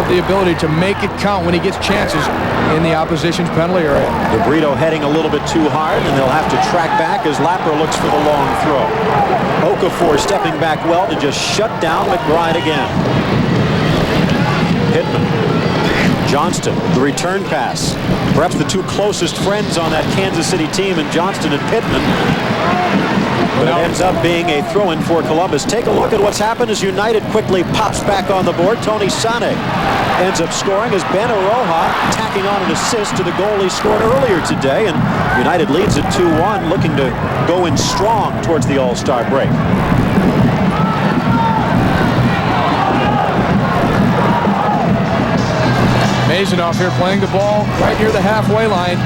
of the ability to make it count when he gets chances in the opposition's penalty area. DeBrito heading a little bit too hard, and they'll have to track back as Lapper looks for the long throw. Okafor stepping back well to just shut down McBride again. Pittman. Johnston, the return pass. Perhaps the two closest friends on that Kansas City team in Johnston and Pittman. But it ends up being a throw-in for Columbus. Take a look at what's happened as United quickly pops back on the board. Tony Sané ends up scoring as Ben Aroha tacking on an assist to the goal he scored earlier today. And United leads at 2-1, looking to go in strong towards the All-Star break. Mazanoff here playing the ball right near the halfway line.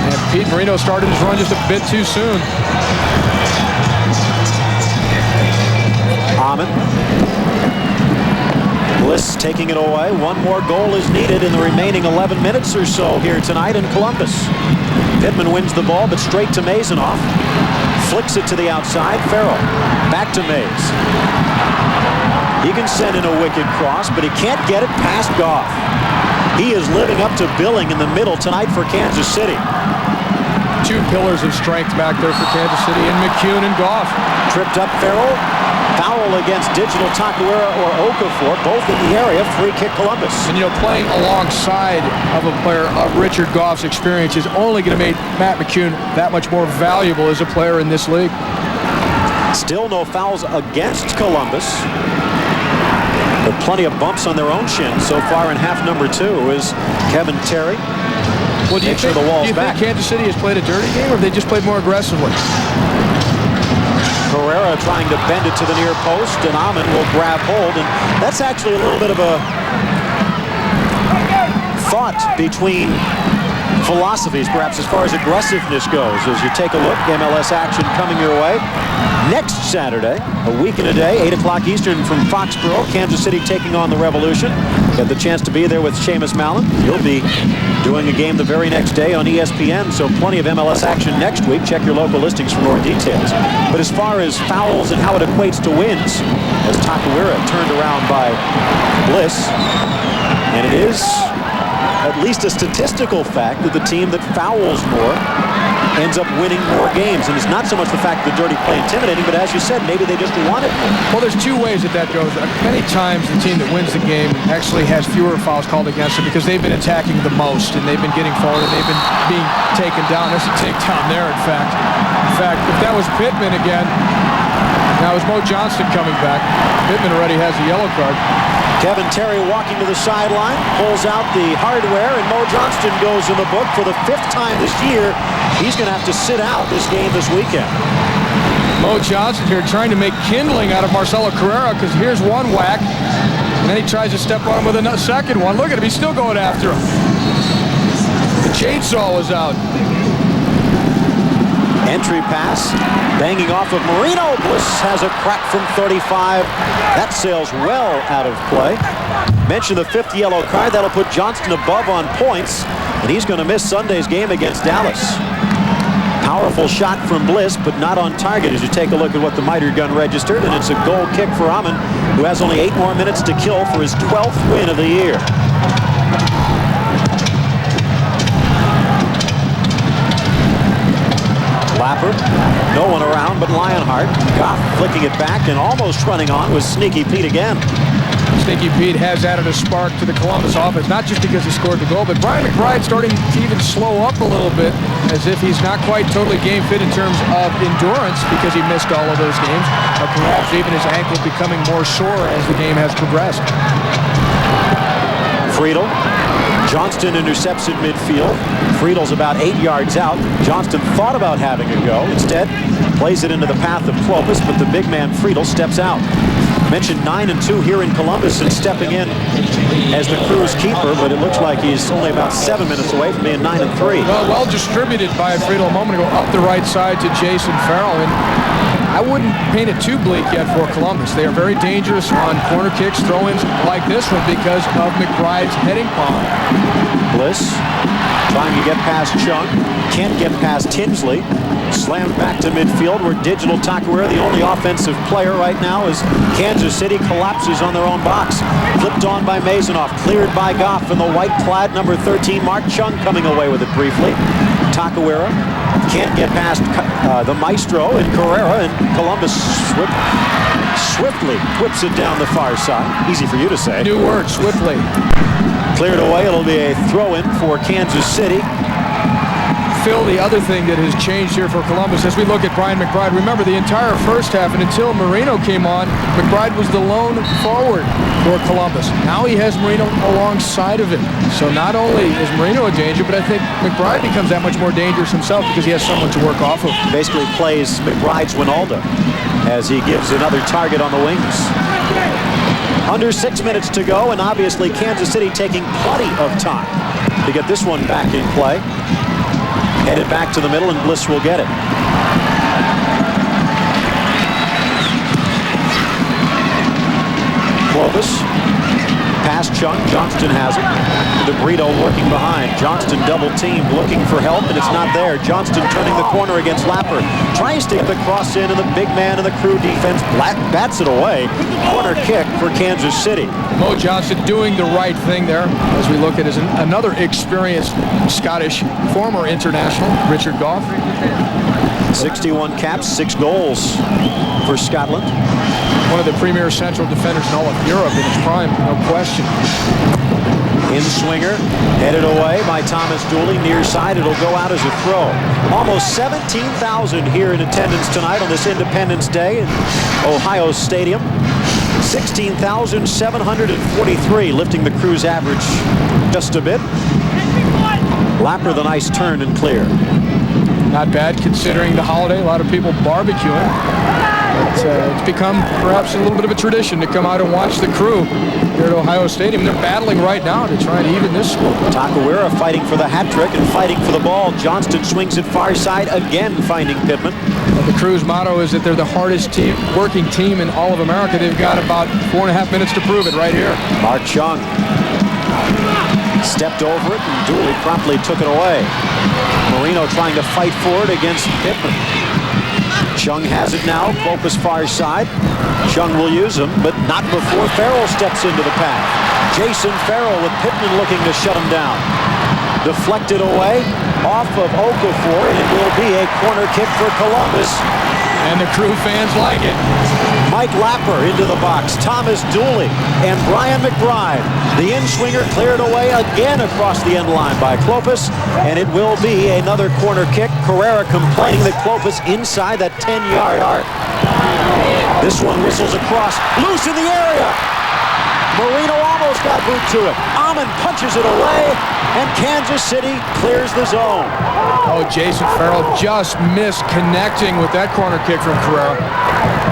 And Pete Marino started his run just a bit too soon. Ammann. Bliss taking it away. One more goal is needed in the remaining 11 minutes or so here tonight in Columbus. Pittman wins the ball, but straight to Mazanoff. Flicks it to the outside. Farrell back to Mays. He can send in a wicked cross, but he can't get it past Gough. He is living up to billing in the middle tonight for Kansas City. Two pillars of strength back there for Kansas City, and McCune and Gough. Tripped up Farrell. Foul against Digital Taquera or Okafor, both in the area. Free kick Columbus. And, you know, playing alongside of a player of Richard Gough's experience is only going to make Matt McCune that much more valuable as a player in this league. Still no fouls against Columbus. But plenty of bumps on their own shins so far in half number 2 is Kevin Terry. Well, do you think Kansas City has played a dirty game, or have they just played more aggressively? Carrera trying to bend it to the near post, and Ammann will grab hold. And that's actually a little bit of a thought between philosophies, perhaps, as far as aggressiveness goes. As you take a look, MLS action coming your way next Saturday, a week and a day, 8 o'clock Eastern from Foxborough. Kansas City taking on the Revolution. Get the chance to be there with Seamus Mallon. You'll be doing a game the very next day on ESPN, so plenty of MLS action next week. Check your local listings for more details. But as far as fouls and how it equates to wins, as Taquera turned around by Bliss, and it is at least a statistical fact that the team that fouls more ends up winning more games. And it's not so much the fact that the dirty play intimidating, but as you said, maybe they just want it more. Well, there's two ways that goes. Many times the team that wins the game actually has fewer fouls called against them because they've been attacking the most and they've been getting forward and they've been being taken down. There's a takedown there, in fact. If that was Pittman again, now is Mo Johnston coming back. Pittman already has a yellow card. Kevin Terry walking to the sideline, pulls out the hardware, and Mo Johnston goes in the book for the 5th time this year. He's going to have to sit out this game this weekend. Mo Johnston here trying to make kindling out of Marcelo Carrera, because here's one whack, and then he tries to step on him with a second one. Look at him, he's still going after him. The chainsaw was out. Entry pass, banging off of Marino. Bliss has a crack from 35. That sails well out of play. Mention the 5th yellow card. That'll put Johnston above on points, and he's going to miss Sunday's game against Dallas. Powerful shot from Bliss, but not on target as you take a look at what the miter gun registered, and it's a goal kick for Ammann, who has only 8 more minutes to kill for his 12th win of the year. Lapper, no one around but Lionheart. Gough flicking it back and almost running on with Sneaky Pete again. Sneaky Pete has added a spark to the Columbus offense, not just because he scored the goal, but Brian McBride's starting to even slow up a little bit, as if he's not quite totally game fit in terms of endurance because he missed all of those games, or perhaps even his ankle becoming more sore as the game has progressed. Friedel. Johnston intercepts at midfield. Friedel's about 8 yards out. Johnston thought about having a go. Instead, plays it into the path of Clopas, but the big man Friedel steps out. Mentioned 9-2 here in Columbus and stepping in as the Crew's keeper, but it looks like he's only about 7 minutes away from being 9-3. Well distributed by Friedel a moment ago up the right side to Jason Farrell, and I wouldn't paint it too bleak yet for Columbus. They are very dangerous on corner kicks, throw-ins like this one because of McBride's heading palm. Bliss trying to get past Chung, can't get past Tinsley. Slammed back to midfield where Digital Taquera, the only offensive player right now, as Kansas City collapses on their own box. Flipped on by Mazanoff, cleared by Gough in the white-clad number 13 mark. Chung coming away with it briefly. Taquera can't get past the Maestro and Carrera, and Columbus Swiftly whips it down the far side. Easy for you to say. New word, swiftly. Cleared away. It'll be a throw-in for Kansas City. Phil, the other thing that has changed here for Columbus as we look at Brian McBride, remember the entire first half and until Marino came on, McBride was the lone forward for Columbus. Now he has Marino alongside of him. So not only is Marino a danger, but I think McBride becomes that much more dangerous himself because he has someone to work off of. Basically plays McBride's Winalda as he gives another target on the wings. Under 6 minutes to go, and obviously Kansas City taking plenty of time to get this one back in play. Headed back to the middle, and Bliss will get it. Clovis. Pass Chung. Johnston has it. DeBrito working behind. Johnston double teamed, looking for help, and it's not there. Johnston turning the corner against Lapper. Tries to get the cross in, and the big man in the Crew defense bats it away. Corner kick for Kansas City. Mo Johnston doing the right thing there as we look at another experienced Scottish former international, Richard Gough. 61 caps, 6 goals for Scotland. One of the premier central defenders in all of Europe in his prime, no question. In swinger, headed away by Thomas Dooley, near side. It'll go out as a throw. Almost 17,000 here in attendance tonight on this Independence Day in Ohio Stadium. 16,743, lifting the Crew's average just a bit. Lapper, the nice turn and clear. Not bad considering the holiday. A lot of people barbecuing. It's become perhaps a little bit of a tradition to come out and watch the Crew here at Ohio Stadium. They're battling right now to try and even this score. Taquera fighting for the hat trick and fighting for the ball. Johnston swings it far side, again finding Pittman. The Crew's motto is that they're the hardest working team in all of America. They've got about 4.5 minutes to prove it right here. Mark Chung stepped over it, and Dooley promptly took it away. Marino trying to fight for it against Pittman. Chung has it now, focus far side. Chung will use him, but not before Farrell steps into the path. Jason Farrell with Pittman looking to shut him down. Deflected away, off of Okafor, and it will be a corner kick for Columbus. And the Crew fans like it. Mike Lapper into the box, Thomas Dooley, and Brian McBride. The in-swinger cleared away again across the end line by Clopas, and it will be another corner kick. Carrera complaining that Clopas inside that 10-yard arc. This one whistles across, loose in the area. Marino almost got boot to it. Ammann punches it away, and Kansas City clears the zone. Oh, Jason Farrell just missed connecting with that corner kick from Carrera.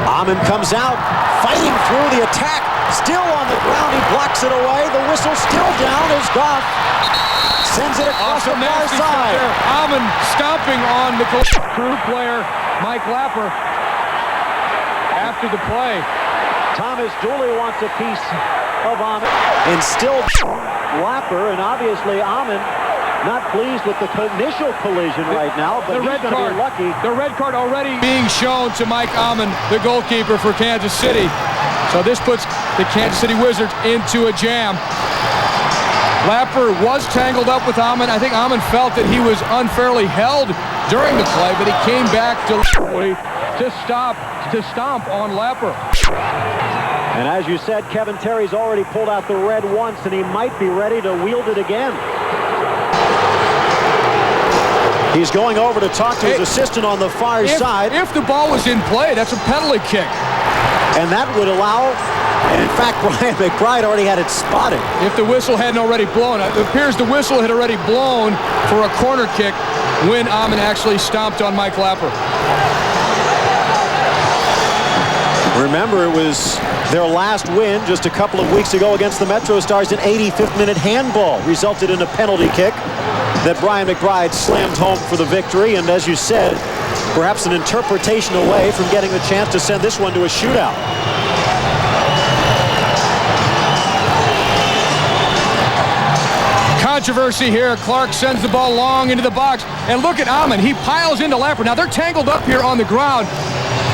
Ammann comes out, fighting through the attack. Still on the ground, he blocks it away. The whistle still down as Gough sends it across the far side. Ammann stomping on the Crew player, Mike Lapper, after the play. Thomas Dooley wants a piece of Ammann. And still Lapper, and obviously Ammann not pleased with the initial collision right now, but he's going to be lucky. The red card already being shown to Mike Ammann, the goalkeeper for Kansas City. So this puts the Kansas City Wizards into a jam. Lapper was tangled up with Ammann. I think Ammann felt that he was unfairly held during the play, but he came back to stomp on Lapper. And as you said, Kevin Terry's already pulled out the red once, and he might be ready to wield it again. He's going over to talk to his assistant on the far side. If the ball was in play, that's a penalty kick. And that would allow, and in fact, Brian McBride already had it spotted. If the whistle hadn't already blown, it appears the whistle had already blown for a corner kick when Ammann actually stomped on Mike Lapper. Remember, it was their last win just a couple of weeks ago against the Metro Stars. An 85th minute handball resulted in a penalty kick that Brian McBride slammed home for the victory. And as you said, perhaps an interpretation away from getting the chance to send this one to a shootout. Controversy here. Clark sends the ball long into the box. And look at Ammann. He piles into Lapper. Now they're tangled up here on the ground.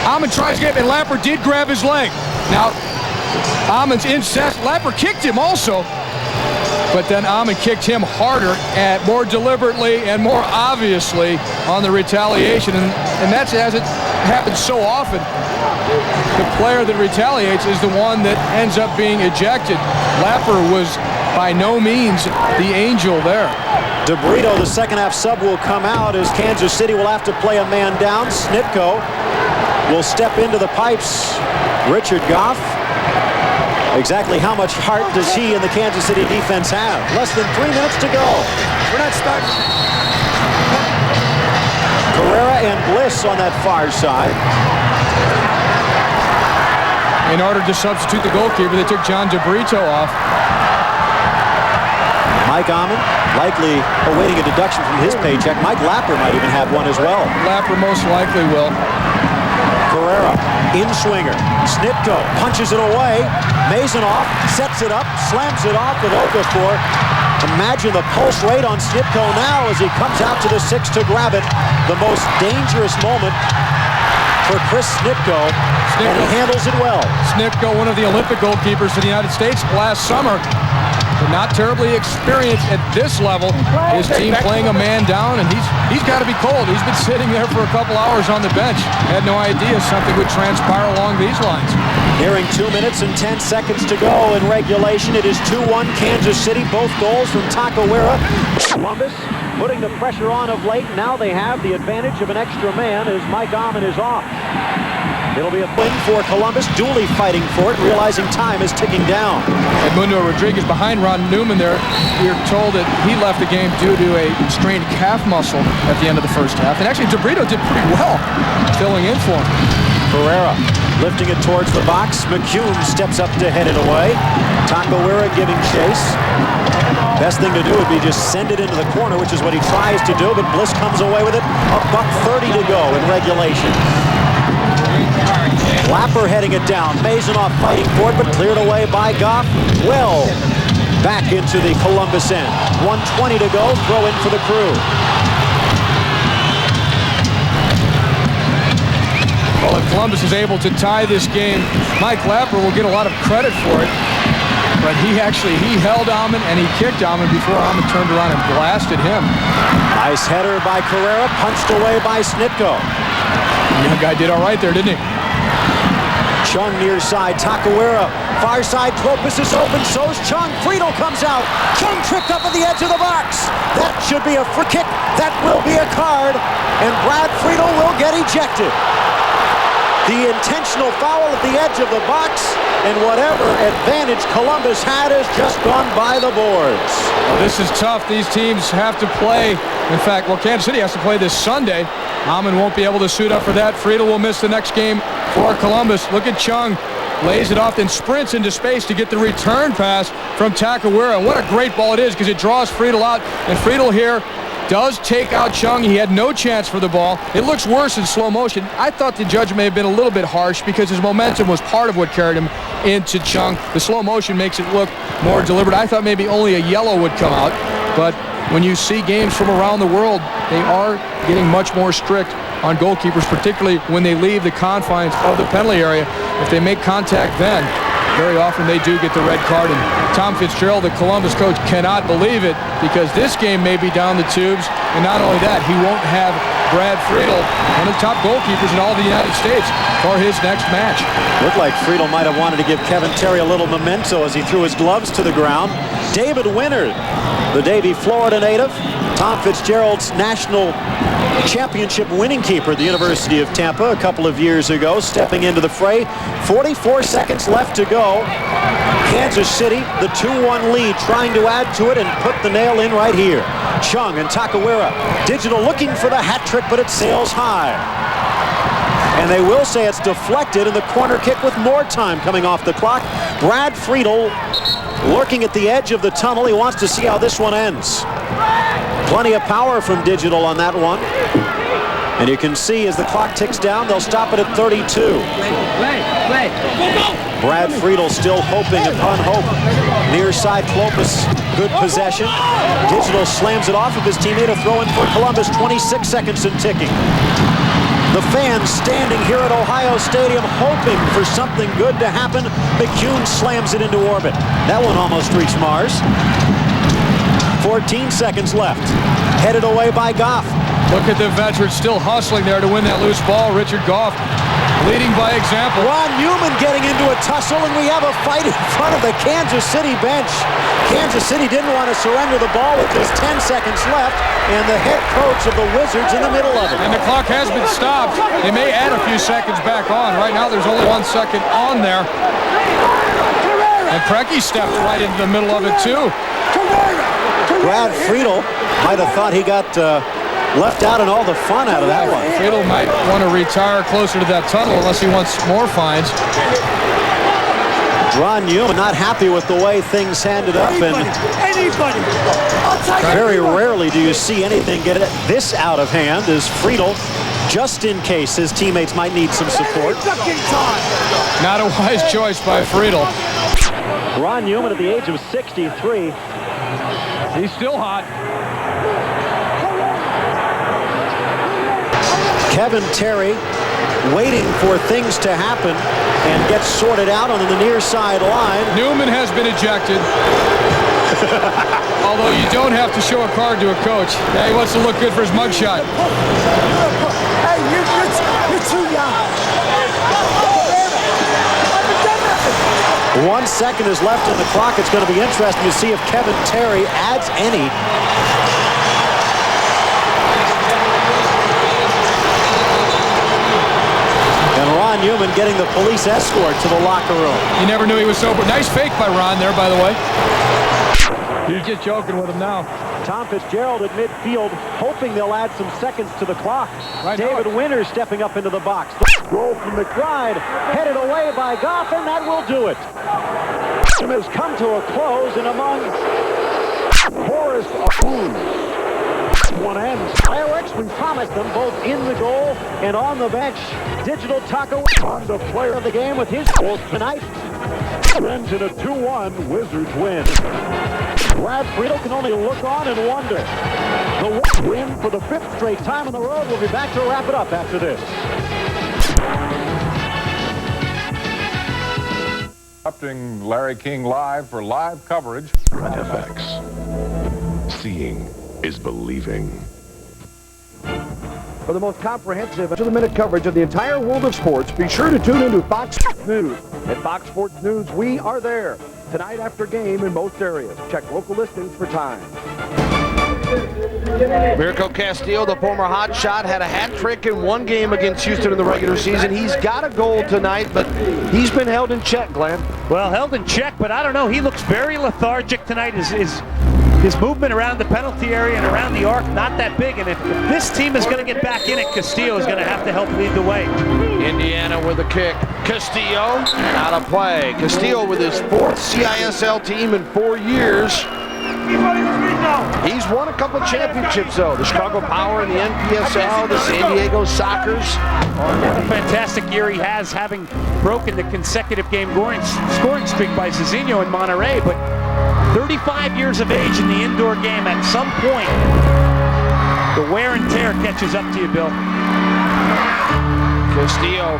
Ammann tries to get him, and Lapper did grab his leg. Now, Ammann's incest. Lapper kicked him also. but then Ammann kicked him harder and more deliberately and more obviously on the retaliation. And that's as it happens so often. The player that retaliates is the one that ends up being ejected. Lapper was by no means the angel there. DeBrito, the second half sub, will come out as Kansas City will have to play a man down. Snitko will step into the pipes. Richard Gough. Exactly how much heart does he and the Kansas City defense have? Less than 3 minutes to go. We're not starting. Carrera and Bliss on that far side. In order to substitute the goalkeeper, they took John DeBrito off. Mike Ammann likely awaiting a deduction from his paycheck. Mike Lapper might even have one as well. Lapper most likely will. Carrera, in-swinger. Snitko punches it away. Mazonoff sets it up, slams it off with Okafor. Imagine the pulse rate on Snitko now as he comes out to the 6 to grab it. The most dangerous moment for Chris Snitko, and he handles it well. Snitko, one of the Olympic goalkeepers for the United States last summer. But not terribly experienced at this level. His team playing a man down, and he's got to be cold. He's been sitting there for a couple hours on the bench. Had no idea something would transpire along these lines. Nearing 2 minutes and 10 seconds to go in regulation. It is 2-1 Kansas City. Both goals from Takawera. Columbus putting the pressure on of late. Now they have the advantage of an extra man as Mike Ammann is off. It'll be a win for Columbus. Dooley fighting for it, realizing time is ticking down. Edmundo Rodriguez behind Ron Newman there. We're told that he left the game due to a strained calf muscle at the end of the first half. And actually, DeBrito did pretty well filling in for him. Carrera lifting it towards the box. McCune steps up to head it away. Takawera giving chase. Best thing to do would be just send it into the corner, which is what he tries to do, but Bliss comes away with it. $1:30 to go in regulation. Lapper heading it down. Mazonoff fighting for it, but cleared away by Gough. Well, back into the Columbus end. 1:20 to go. Throw in for the Crew. Well, if Columbus is able to tie this game, Mike Lapper will get a lot of credit for it. But he held Ammann and he kicked Ammann before Ammann turned around and blasted him. Nice header by Carrera, punched away by Snitko. The young guy did all right there, didn't he? Chung near side, Takawera, far side, Clopas is open, so's Chung. Friedel comes out. Chung tripped up at the edge of the box. That should be a free kick. That will be a card, and Brad Friedel will get ejected. The intentional foul at the edge of the box, and whatever advantage Columbus had has just gone by the boards. Well, this is tough. These teams have to play. In fact, Kansas City has to play this Sunday. Ammann won't be able to suit up for that. Friedel will miss the next game for Columbus. Look at Chung. Lays it off, then sprints into space to get the return pass from Takawera. And what a great ball it is because it draws Friedel out. And Friedel here does take out Chung. He had no chance for the ball. It looks worse in slow motion. I thought the judge may have been a little bit harsh because his momentum was part of what carried him into Chung. The slow motion makes it look more deliberate. I thought maybe only a yellow would come out. But when you see games from around the world, they are getting much more strict on goalkeepers, particularly when they leave the confines of the penalty area. If they make contact then, very often they do get the red card. And Tom Fitzgerald, the Columbus coach, cannot believe it because this game may be down the tubes. And not only that, he won't have Brad Friedel, one of the top goalkeepers in all the United States, for his next match. Looked like Friedel might have wanted to give Kevin Terry a little memento as he threw his gloves to the ground. David Winter, the Davie, Florida native, Tom Fitzgerald's national championship winning keeper at the University of Tampa a couple of years ago, stepping into the fray. 44 seconds left to go. Kansas City, the 2-1 lead, trying to add to it and put the nail in right here. Chung and Takawera. Digital looking for the hat trick, but it sails high. And they will say it's deflected in the corner kick with more time coming off the clock. Brad Friedel lurking at the edge of the tunnel. He wants to see how this one ends. Plenty of power from Digital on that one. And you can see as the clock ticks down, they'll stop it at 32. Brad Friedel still hoping upon hope. Near side, Clopas, good possession. Digital slams it off of his teammate. A throw in for Columbus, 26 seconds and ticking. The fans standing here at Ohio Stadium hoping for something good to happen. McCune slams it into orbit. That one almost reached Mars. 14 seconds left. Headed away by Gough. Look at the veteran still hustling there to win that loose ball. Richard Gough leading by example. Ron Newman getting into a tussle, and we have a fight in front of the Kansas City bench. Kansas City didn't want to surrender the ball with just 10 seconds left, and the head coach of the Wizards in the middle of it. And the clock has been stopped. They may add a few seconds back on. Right now there's only 1 second on there. And Preki stepped right into the middle of it too. Brad Friedel might have thought he got left out and all the fun out of that one. Friedel might want to retire closer to that tunnel unless he wants more fines. Ron Newman not happy with the way things ended up, and very rarely do you see anything get this out of hand as Friedel, just in case his teammates might need some support. Not a wise choice by Friedel. Ron Newman at the age of 63. He's still hot. Kevin Terry waiting for things to happen and gets sorted out on the near side line. Newman has been ejected. Although you don't have to show a card to a coach. He wants to look good for his mugshot. Hey, you're too young. 1 second is left in the clock. It's going to be interesting to see if Kevin Terry adds any. And Ron Newman getting the police escort to the locker room. You never knew he was sober. Nice fake by Ron there, by the way. He's just joking with him now. Tom Fitzgerald at midfield, hoping they'll add some seconds to the clock. Right, David Winter stepping up into the box. Goal from McBride, headed away by Gough, and that will do it. It has come to a close, and among Horace one ends. Fireworks, we promised them both in the goal and on the bench. Digital Taco on the player of the game with his goal tonight. Ends in a 2-1 Wizards win. Brad Friedel can only look on and wonder. The win for the 5th straight time on the road. We'll be back to wrap it up after this. Interrupting Larry King live for live coverage. FX. Seeing is believing. For the most comprehensive to-the-minute coverage of the entire world of sports, be sure to tune into Fox Sports News. At Fox Sports News, we are there tonight after game in most areas. Check local listings for time. Mirko Castillo, the former Hotshot, had a hat trick in one game against Houston in the regular season. He's got a goal tonight, but he's been held in check, Glenn. Well, held in check, but I don't know. He looks very lethargic tonight. His movement around the penalty area and around the arc, not that big. And if this team is going to get back in it, Castillo is going to have to help lead the way. Indiana with a kick. Castillo out of play. Castillo with his 4th CISL team in 4 years. He's won a couple championships, though. The Chicago Power and the NPSL, the San Diego Sockers. What a fantastic year he has, having broken the consecutive game scoring streak by Zizinho in Monterey. But 35 years of age in the indoor game, at some point, the wear and tear catches up to you, Bill. Castillo,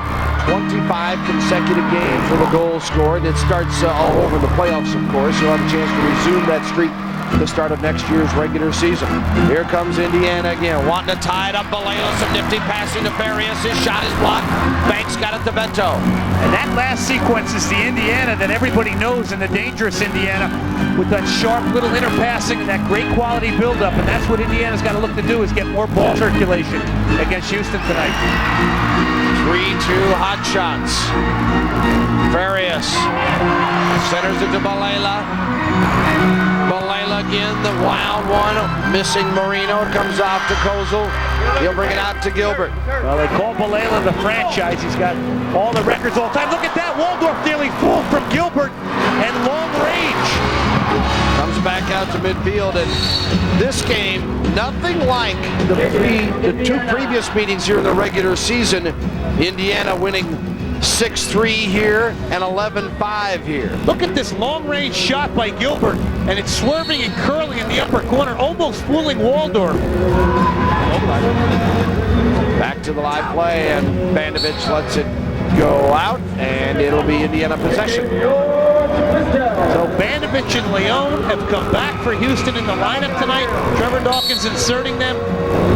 25 consecutive games with a goal scored. It starts all over the playoffs, of course. You'll have a chance to resume that streak at the start of next year's regular season. Here comes Indiana again, wanting to tie it up. Balelo, some nifty passing to Farias. His shot is blocked. Banks got it to Bento. And that last sequence is the Indiana that everybody knows, and the dangerous Indiana with that sharp little inner passing and that great quality buildup. And that's what Indiana's got to look to do, is get more ball circulation against Houston tonight. 3-2 Hotshots. Farias centers it to Balelo. Balelo again, the wild one, missing Marino. It comes off to Kozel. He'll bring it out to Gilbert. Well, they call Balelo the franchise. He's got all the records all the time. Look at that, Waldorf nearly full from Gilbert and long range. Comes back out to midfield, and this game, nothing like the 2 previous meetings here in the regular season. Indiana winning 6-3 here and 11-5 here. Look at this long-range shot by Gilbert, and it's swerving and curling in the upper corner, almost fooling Waldorf. Back to the live play, and Bandovich lets it go out, and it'll be Indiana possession. So Bandovich and Leone have come back for Houston in the lineup tonight. Trevor Dawkins inserting them.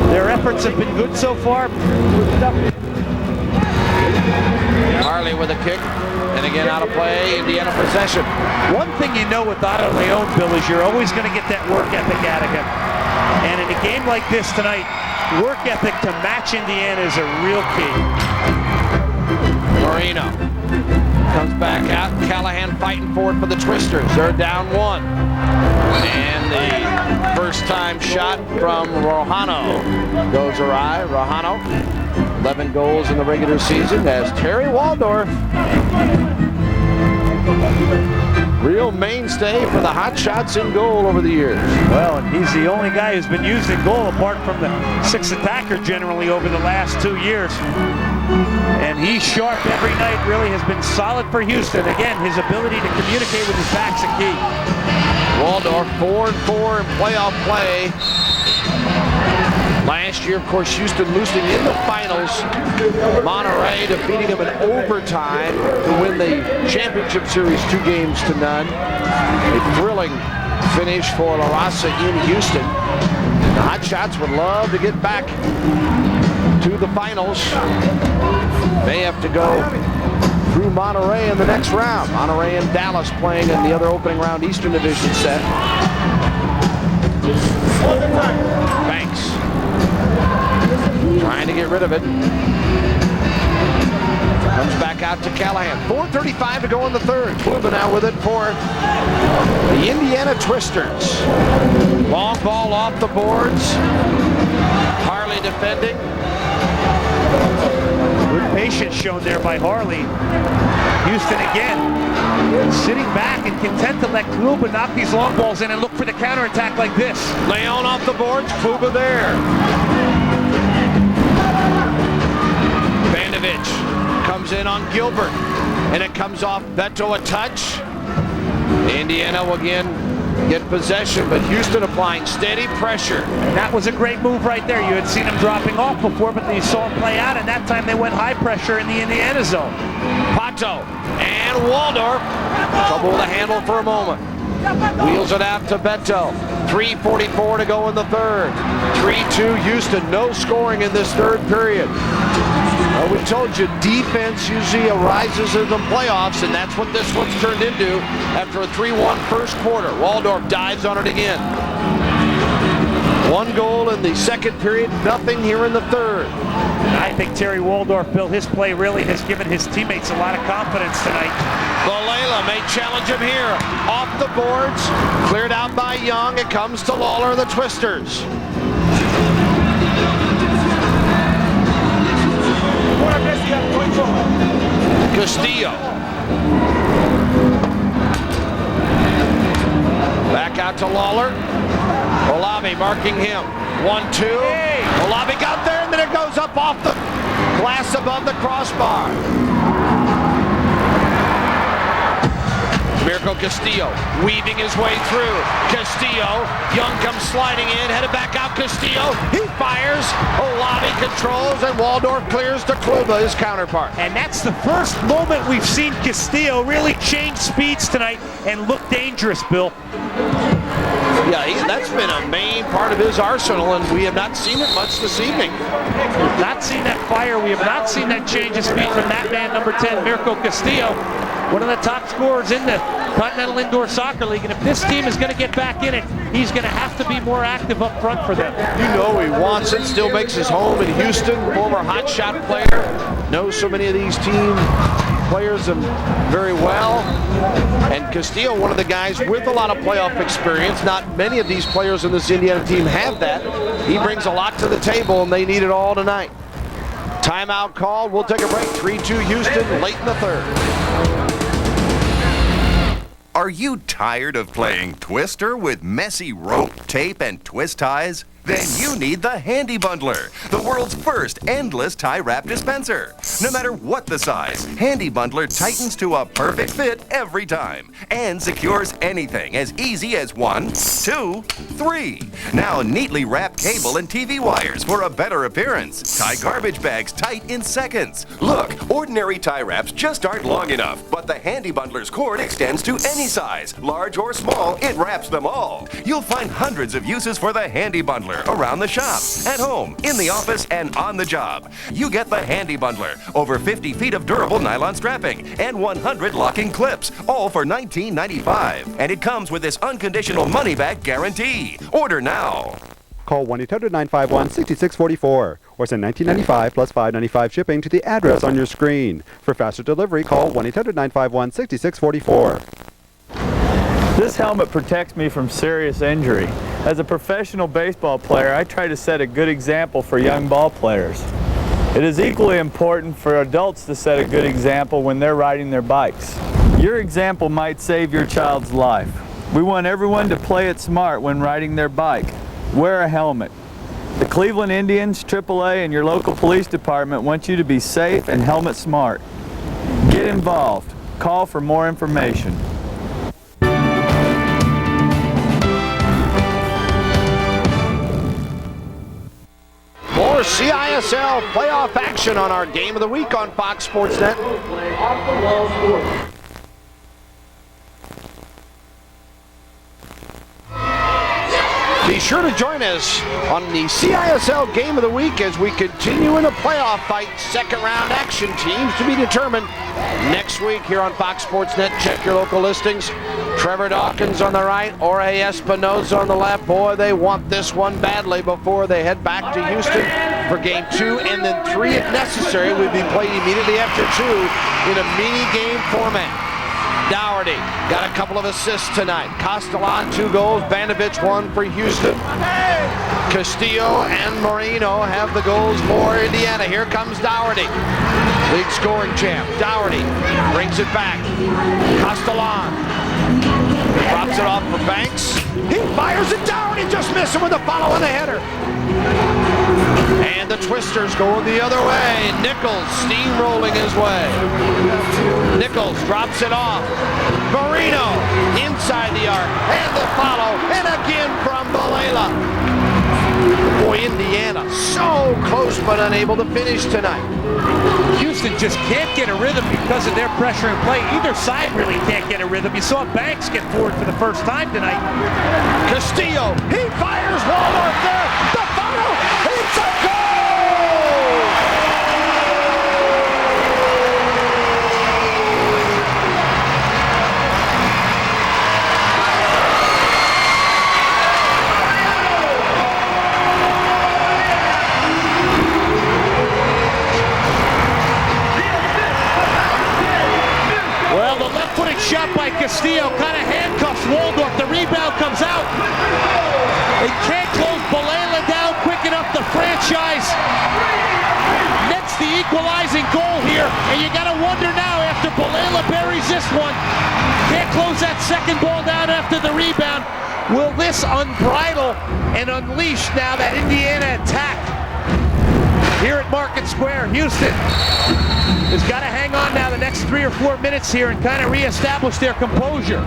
Their efforts have been good so far. Harley with a kick. And again out of play, Indiana possession. One thing you know with Otto Leone, Bill, is you're always going to get that work ethic out of him. And in a game like this tonight, work ethic to match Indiana is a real key. Marino comes back out. Callahan fighting for it for the Twisters. They're down 1. And the first time shot from Rojano goes awry. Rojano, 11 goals in the regular season, as Terry Waldorf, real mainstay for the Hotshots in goal over the years. Well, and he's the only guy who's been used in goal apart from the 6 attacker generally over the last 2 years. And he's sharp every night, really has been solid for Houston. Again, his ability to communicate with his back's a key. Waldorf 4-4 in playoff play. Last year, of course, Houston losing in the finals. Monterey defeating them in overtime to win the championship series 2-0. A thrilling finish for La Raza in Houston. The Hotshots would love to get back to the finals. They have to go through Monterey in the next round. Monterey and Dallas playing in the other opening round Eastern Division set. Banks trying to get rid of it. Comes back out to Callahan. 4:35 to go in the third. Kluba now with it for the Indiana Twisters. Long ball off the boards. Harley defending. Good patience shown there by Harley. Houston again, sitting back and content to let Kluba knock these long balls in and look for the counterattack like this. Leone off the boards, Kluba there. Bandovich comes in on Gilbert, and it comes off Beto a touch. Indiana will again get possession, but Houston applying steady pressure. That was a great move right there. You had seen him dropping off before, but you saw him play out, and that time they went high pressure in the Indiana zone. Pato and Waldorf. Trouble with the handle for a moment. Wheels it out to Beto. 3:44 to go in the third. 3-2 Houston. No scoring in this third period. Well, we told you defense usually arises in the playoffs, and that's what this one's turned into after a 3-1 first quarter. Waldorf dives on it again. 1 goal in the second period, nothing here in the third. I think Terry Waldorf, Bill, his play really has given his teammates a lot of confidence tonight. Valela may challenge him here. Off the boards, cleared out by Young. It comes to Lawler and the Twisters. Castillo. Back out to Lawler. Olavi marking him. 1-2. Olavi got there, and then it goes up off the glass above the crossbar. Mirko Castillo weaving his way through. Castillo, Young comes sliding in, headed back out. Castillo, he fires. Olavi controls, and Waldorf clears to Kluba, his counterpart. And that's the first moment we've seen Castillo really change speeds tonight and look dangerous, Bill. Yeah, that's been a main part of his arsenal, and we have not seen it much this evening. We've not seen that fire. We have not seen that change of speed from that man, number 10, Mirko Castillo. One of the top scorers in the Continental Indoor Soccer League, and if this team is going to get back in it, he's going to have to be more active up front for them. You know he wants it, still makes his home in Houston, former hotshot player, knows so many of these team players very well. And Castillo, one of the guys with a lot of playoff experience. Not many of these players in this Indiana team have that. He brings a lot to the table, and they need it all tonight. Timeout called. We'll take a break. 3-2 Houston, late in the third. Are you tired of playing Twister with messy rope, tape, and twist ties? Then you need the Handy Bundler, the world's first endless tie wrap dispenser. No matter what the size, Handy Bundler tightens to a perfect fit every time and secures anything as easy as 1, 2, 3. Now neatly wrap cable and TV wires for a better appearance. Tie garbage bags tight in seconds. Look, ordinary tie wraps just aren't long enough, but the Handy Bundler's cord extends to any size, large or small. It wraps them all. You'll find hundreds of uses for the Handy Bundler around the shop, at home, in the office, and on the job. You get the Handy Bundler, over 50 feet of durable nylon strapping, and 100 locking clips, all for $19.95. And it comes with this unconditional money-back guarantee. Order now. Call 1-800-951-6644 or send $19.95 plus $5.95 shipping to the address on your screen. For faster delivery, call 1-800-951-6644. This helmet protects me from serious injury. As a professional baseball player, I try to set a good example for young ball players. It is equally important for adults to set a good example when they're riding their bikes. Your example might save your child's life. We want everyone to play it smart when riding their bike. Wear a helmet. The Cleveland Indians, AAA, and your local police department want you to be safe and helmet smart. Get involved. Call for more information. More CISL playoff action on our Game of the Week on Fox Sports Net. Be sure to join us on the CISL Game of the Week as we continue in a playoff fight. Second round action, teams to be determined next week here on Fox Sports Net. Check your local listings. Trevor Dawkins on the right, Jorge Espinoza on the left. Boy, they want this one badly before they head back to Houston for game 2 and then 3 if necessary. Will be played immediately after 2 in a mini game format. Dougherty got a couple of assists tonight. Castellan 2 goals, Vanovich 1 for Houston. Castillo and Marino have the goals for Indiana. Here comes Dougherty, league scoring champ. Dougherty brings it back. Castellan drops it off for Banks. He fires it down. He just missed him with a follow and a header. And the Twisters going the other way. Nichols steamrolling his way. Nichols drops it off. Marino inside the arc. And the follow. And again from Balela. Boy, Indiana so close but unable to finish tonight. Houston just can't get a rhythm because of their pressure and play. Either side really can't get a rhythm. You saw Banks get forward for the first time tonight. Castillo, he fires Waldorf there. The follow, it's a goal! Well, the left-footed shot by Castillo kind of handcuffs Waldorf. The rebound comes out. They can't close Balela down quick enough. The franchise nets the equalizing goal here. And you got to wonder now, after Balela buries this one, can't close that second ball down after the rebound. Will this unbridle and unleash now that Indiana attack here at Market Square? Houston has got to hang on now the next 3 or 4 minutes here and kind of reestablish their composure.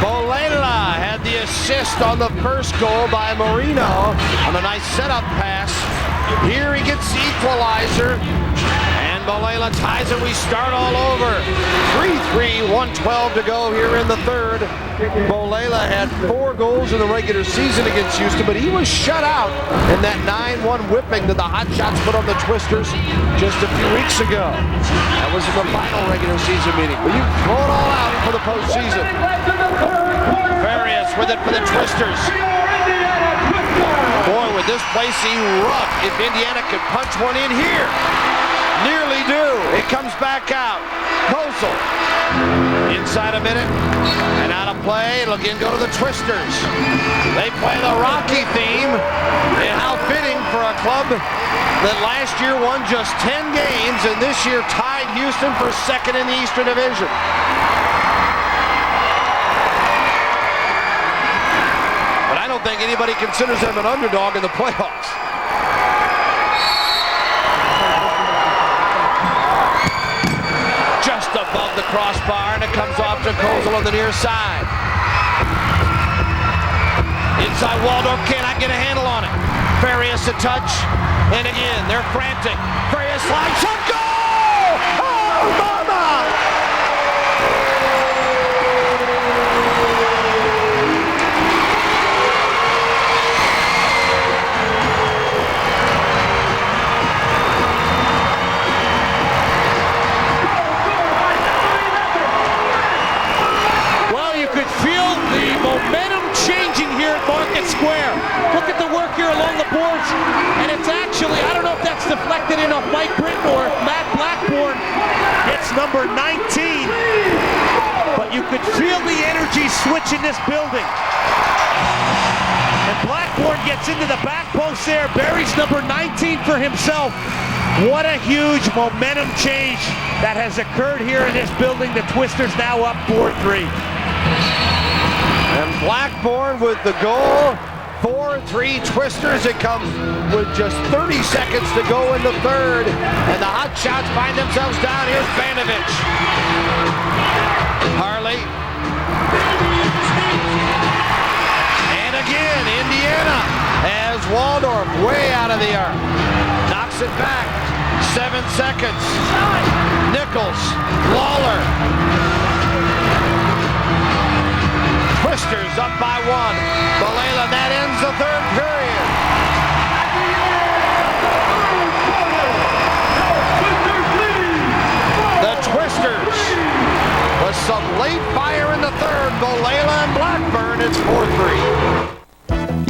Balela had the assist on the first goal by Marino on a nice setup pass. Here he gets the equalizer. And Balela ties it. We start all over. 3-3, 1:12 to go here in the third. Balela had 4 goals in the regular season against Houston, but he was shut out in that 9-1 whipping that the Hotshots put on the Twisters just a few weeks ago. That was in the final regular season meeting. But you throw it all out for the postseason. Farias with it for the Twisters. Boy, would this place erupt if Indiana could punch one in here. Nearly do. It comes back out. Kosel. Inside a minute. And out of play. It'll again go to the Twisters. They play the Rocky theme. And how fitting for a club that last year won just 10 games and this year tied Houston for second in the Eastern Division. But I don't don't think anybody considers them an underdog in the playoffs. Just above the crossbar, and it comes off to Kozel on the near side. Inside Waldorf cannot get a handle on it. Farias a touch, and again, they're frantic. Farias slides, shot, goal! Oh, mama! Well, you could feel the momentum changing here at Market Square. Look at the work here along the boards, and it's actually, I don't know if that's deflected in off Mike Britton or if Matt Blackburn gets number 19, but you could feel the energy switch in this building. And Blackburn gets into the back post there, buries number 19 for himself. What a huge momentum change that has occurred here in this building. The Twisters now up 4-3. And Blackburn with the goal. 4-3 Twisters. It comes with just 30 seconds to go in the third. And the Hotshots find themselves down. Here's Banovich. Harley. And again, Indiana has Waldorf way out of the arc. Knocks it back. 7 seconds. Nichols. Lawler. Twisters up by 1. Balela, that ends the third period. The Twisters, with some late fire in the third, Balela and Blackburn, it's 4-3.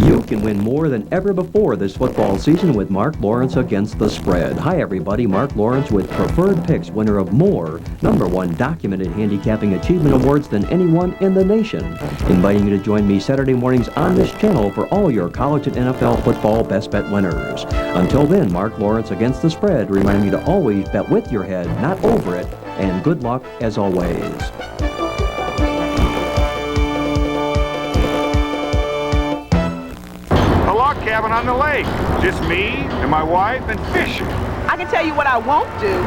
You can win more than ever before this football season with Mark Lawrence Against the Spread. Hi everybody, Mark Lawrence with Preferred Picks, winner of more #1 documented handicapping achievement awards than anyone in the nation. Inviting you to join me Saturday mornings on this channel for all your college and NFL football best bet winners. Until then, Mark Lawrence Against the Spread reminding you to always bet with your head, not over it, and good luck as always. A log cabin on the lake. Just me and my wife and fishing. I can tell you what I won't do.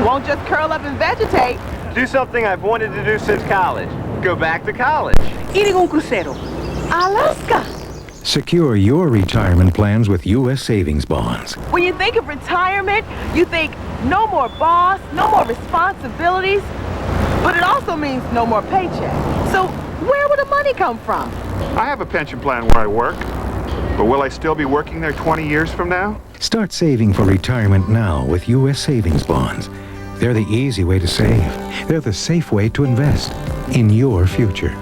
Won't just curl up and vegetate. Do something I've wanted to do since college. Go back to college. Eating un crucero. Alaska. Secure your retirement plans with U.S. savings bonds. When you think of retirement, you think no more boss, no more responsibilities, but it also means no more paycheck. So where will the money come from? I have a pension plan where I work. But will I still be working there 20 years from now? Start saving for retirement now with U.S. savings bonds. They're the easy way to save. They're the safe way to invest in your future.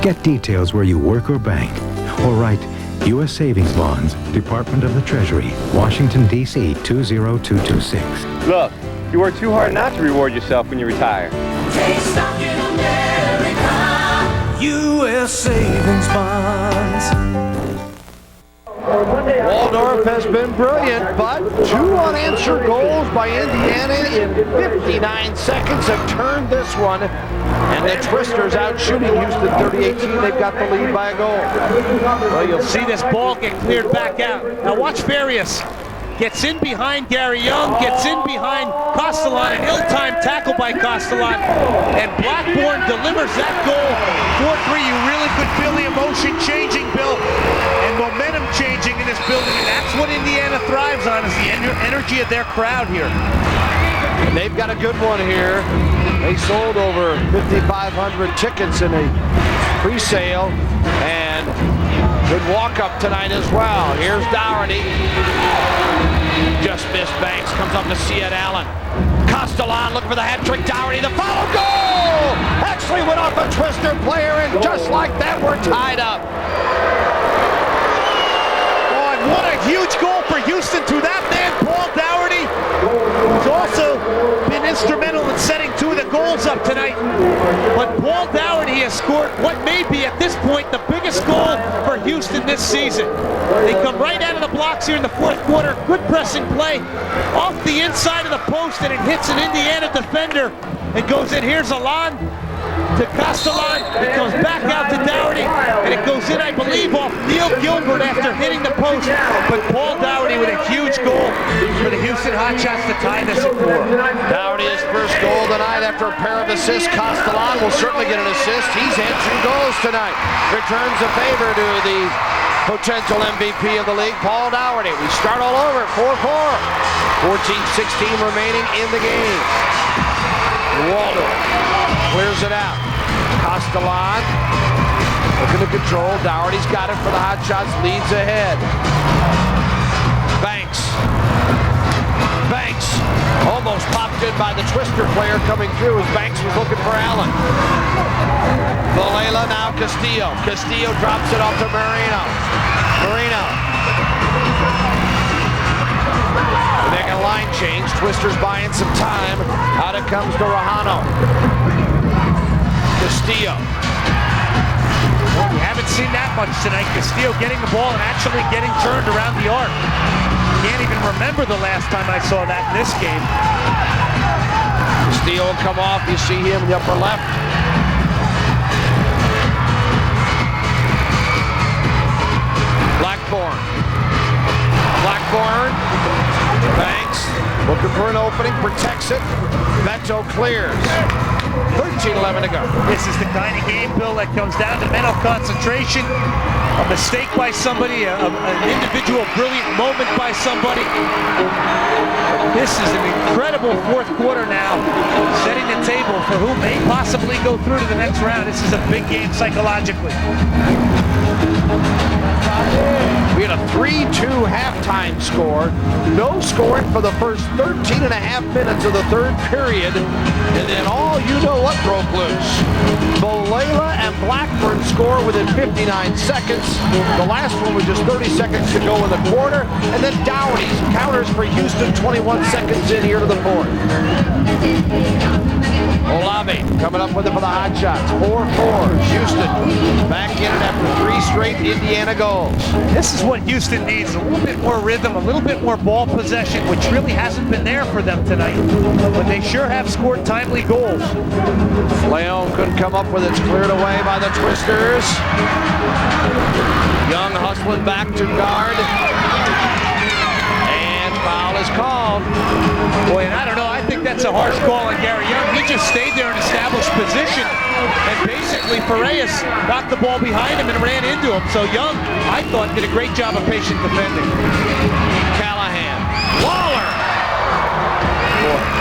Get details where you work or bank. Or write U.S. Savings Bonds, Department of the Treasury, Washington, D.C. 20226. Look, you work too hard not to reward yourself when you retire. Take stock in America. U.S. Savings Bonds. Waldorf has been brilliant, but 2 unanswered goals by Indiana in 59 seconds have turned this one. And the Twisters out shooting Houston 30-18. They've got the lead by a goal. Well, you'll see this ball get cleared back out. Now watch Farias. Gets in behind Gary Young, gets in behind Castellan, an ill-timed tackle by Castellan, and Blackburn delivers that goal. 4-3, you really could feel the emotion changing, Bill, and momentum changing in this building, and that's what Indiana thrives on, is the energy of their crowd here. And they've got a good one here. They sold over 5,500 tickets in a pre-sale, and good walk-up tonight as well. Here's Dougherty. Just missed Banks, comes up to Siad Allen. Castellan looking for the hat trick. Dougherty, the follow goal! Actually went off a Twister player, and just like that, we're tied up. Oh, and what a huge goal for Houston through that man, Paul Dougherty, who's also been instrumental in setting 2 of the goals up tonight. But Paul Dougherty has scored what may be, at this point, the biggest goal for Houston this season. They come right out of the blocks here in the 4th quarter. Good pressing play off the inside of the post, and it hits an Indiana defender and goes in. Here's Alon. to Castellan. It comes back out to Dougherty, and it goes in, I believe, off Neil Gilbert after hitting the post. But Paul Dougherty with a huge goal for the Houston Hotshots to tie this at 4. Dougherty his first goal tonight after a pair of assists. Castellan will certainly get an assist. He's had 2 goals tonight. Returns a favor to the potential MVP of the league, Paul Dougherty. We start all over, 4-4. 14-16 remaining in the game. Waldo clears it out. Castellan looking to control. Dougherty's got it for the Hotshots, leads ahead. Banks almost popped in by the Twister player coming through as Banks was looking for Allen. Valela now Castillo. Castillo drops it off to Marino. Making a line change. Twister's buying some time. Out it comes to Rajano. Castillo. Well, we haven't seen that much tonight. Castillo getting the ball and actually getting turned around the arc. Can't even remember the last time I saw that in this game. Castillo will come off. You see him in the upper left. Blackburn. Banks looking for an opening, protects it. Beto clears. 13-11 to go. This is the kind of game, Bill, that comes down to mental concentration. A mistake by somebody, an individual brilliant moment by somebody. This is an incredible 4th quarter now, setting the table for who may possibly go through to the next round. This is a big game psychologically. We had a 3-2 halftime score. No scoring for the first 13 and a half minutes of the 3rd period. And then all you know what broke loose. Valela and Blackburn score within 59 seconds. The last one was just 30 seconds to go in the quarter. And then Dougherty counters for Houston 21 seconds in here to the 4th. Olave coming up with it for the Hotshots. 4-4. Houston back in it after 3 straight Indiana goals. This is what Houston needs. A little bit more rhythm, a little bit more ball possession, which really hasn't been there for them tonight. But they sure have scored timely goals. Leon couldn't come up with it. It's cleared away by the Twisters. Young hustling back to guard. And foul is called. Boy, and I don't know, I think that's a harsh call on Gary Young. He just stayed there and established position. And basically, Farias knocked the ball behind him and ran into him. So Young, I thought, did a great job of patient defending. Callahan. Lawler!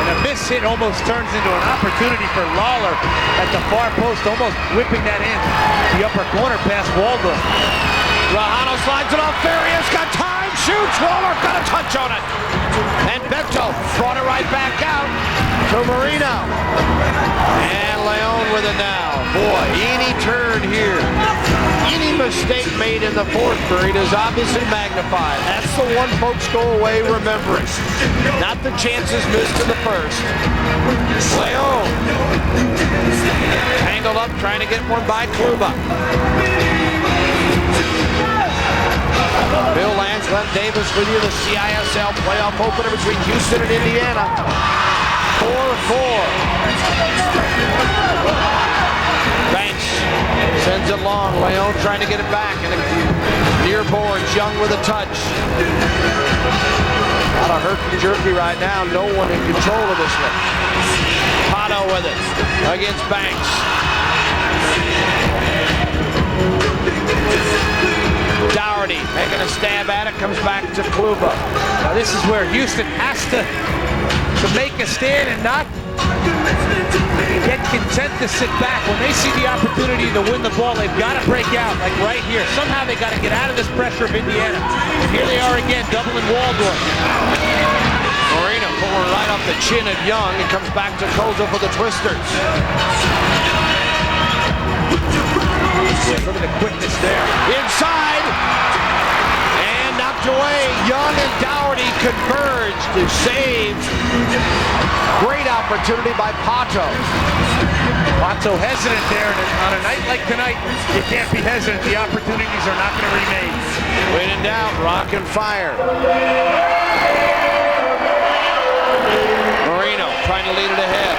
And a miss hit almost turns into an opportunity for Lawler at the far post, almost whipping that in. The upper corner past Waldo. Rajano slides it off. Farias got time. Shoots. Lawler got a touch on it. And Beto brought it right back out to Marino. And Leon with it now. Boy, any turn here, any mistake made in the 4th period is obviously magnified. That's the one folks go away remembering. Not the chances missed in the 1st. Leon tangled up trying to get one by Kluba. Bill Lance, Glenn Davis with you, the CISL playoff opener between Houston and Indiana. 4-4. Banks sends it long. Leon trying to get it back. And near boards, Young with a touch. A lot of herky-jerky right now. No one in control of this one. Pato with it against Banks. Dougherty making a stab at it, comes back to Kluba. Now this is where Houston has to make a stand and not get content to sit back. When they see the opportunity to win the ball, they've got to break out, like right here. Somehow they got to get out of this pressure of Indiana. And here they are again, doubling Waldorf. Marino pulling right off the chin of Young. It comes back to Koza for the Twisters. Look at the quickness there. Inside. And knocked away. Young and Dougherty converge to save. Great opportunity by Pato. Pato hesitant there. And on a night like tonight, you can't be hesitant. The opportunities are not going to remain. When in doubt, rock and fire. Marino trying to lead it ahead.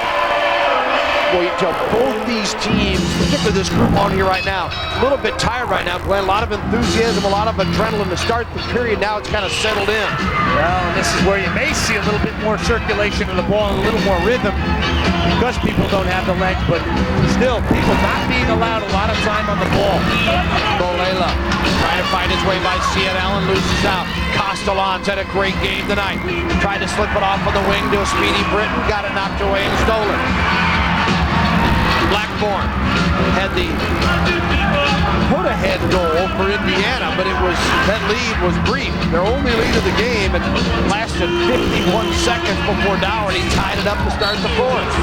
Well, you tell both these teams, particularly this group on here right now, a little bit tired right now, Glenn. A lot of enthusiasm, a lot of adrenaline to start the period. Now it's kind of settled in. Well, and this is where you may see a little bit more circulation of the ball and a little more rhythm because people don't have the legs, but still, people not being allowed a lot of time on the ball. Bolela trying to find his way by CISL and loses out. Castellan's had a great game tonight. Tried to slip it off on the wing to a speedy Britain, got it knocked away and stolen. Blackburn had the put-ahead goal for Indiana, but that lead was brief. Their only lead of the game, and lasted 51 seconds before Dougherty tied it up to start the fourth.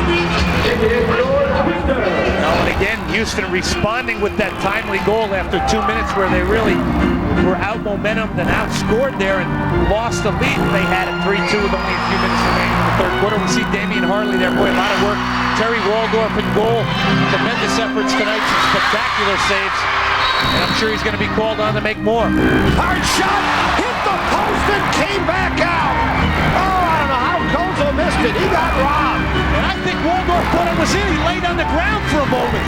And again, Houston responding with that timely goal after 2 minutes where they really were out momentumed and outscored there and lost the lead they had at 3-2 with only a few minutes remaining in the third quarter. We see Damian Harley there, boy, a lot of work. Terry Waldorf in goal. Tremendous efforts tonight, some spectacular saves. And I'm sure he's going to be called on to make more. Hard shot, hit the post and came back out. Oh, I don't know how Kozo missed it. He got robbed. And I think Waldorf thought it was in. He laid on the ground for a moment.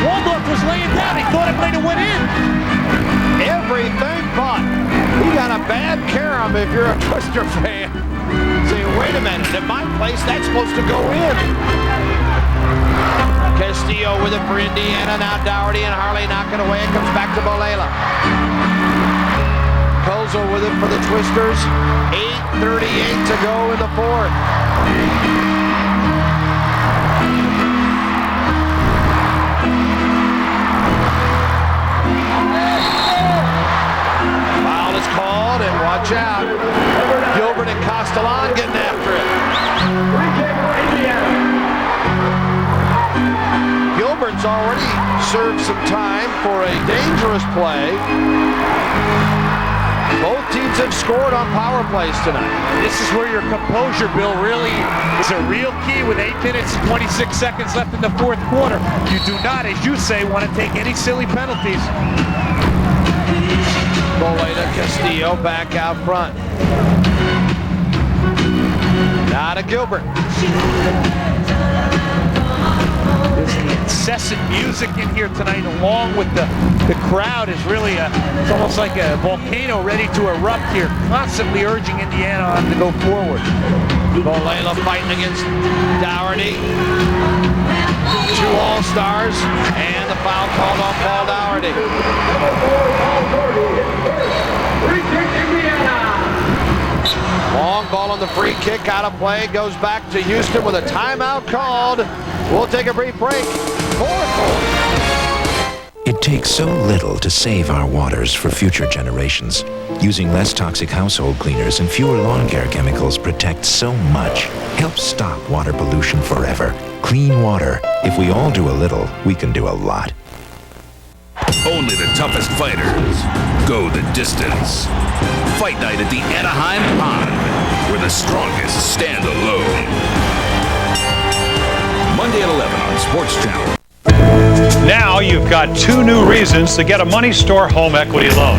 Waldorf was laying down. He thought it might have went in. Everything but. He got a bad carom if you're a Twister fan. Say, wait a minute, at my place, that's supposed to go in. Castillo with it for Indiana. Now Dougherty and Harley knock it away. It comes back to Bolela. Kozo with it for the Twisters. 8:38 to go in the fourth. Foul is called, and watch out. Gilbert and Castellan getting after it. Gilbert's already served some time for a dangerous play. Both teams have scored on power plays tonight. This is where your composure, Bill, really is a real key with 8 minutes and 26 seconds left in the fourth quarter. You do not, as you say, want to take any silly penalties. Boleta, Castillo back out front. Now to Gilbert. There's the incessant music in here tonight, along with the crowd is really it's almost like a volcano ready to erupt here, constantly urging Indiana on to go forward. Bolela fighting against Dougherty. Two All-Stars, and the foul called on Paul Dougherty. Long ball on the free kick, out of play, goes back to Houston with a timeout called. We'll take a brief break. 4-4. It takes so little to save our waters for future generations. Using less toxic household cleaners and fewer lawn care chemicals protects so much. Helps stop water pollution forever. Clean water. If we all do a little, we can do a lot. Only the toughest fighters go the distance. Fight night at the Anaheim Pond, where the strongest stand alone. Monday at 11 on Sports Channel. Now you've got 2 new reasons to get a Money Store home equity loan.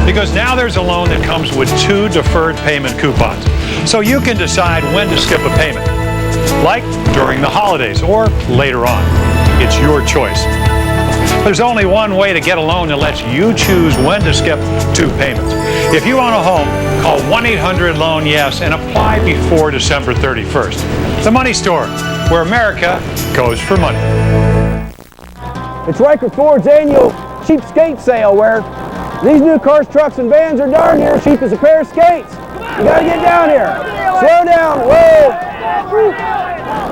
Because now there's a loan that comes with 2 deferred payment coupons. So you can decide when to skip a payment. Like during the holidays or later on. It's your choice. There's only one way to get a loan that lets you choose when to skip 2 payments. If you own a home, call 1-800-LOAN-YES and apply before December 31st. The Money Store, where America goes for money. It's Riker Ford's annual cheapskate sale where these new cars, trucks, and vans are darn near cheap as a pair of skates. You gotta get down here. Slow down, whoa.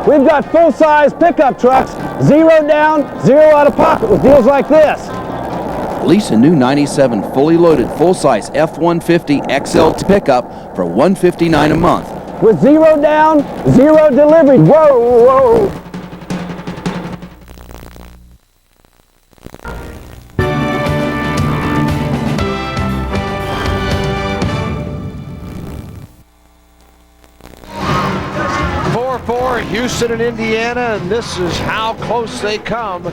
We've got full-size pickup trucks, 0 down, 0 out of pocket with deals like this. Lease a new 97 fully loaded full-size F-150 XL pickup for $159 a month. With 0 down, 0 delivery. Whoa, whoa. Houston and Indiana, and this is how close they come.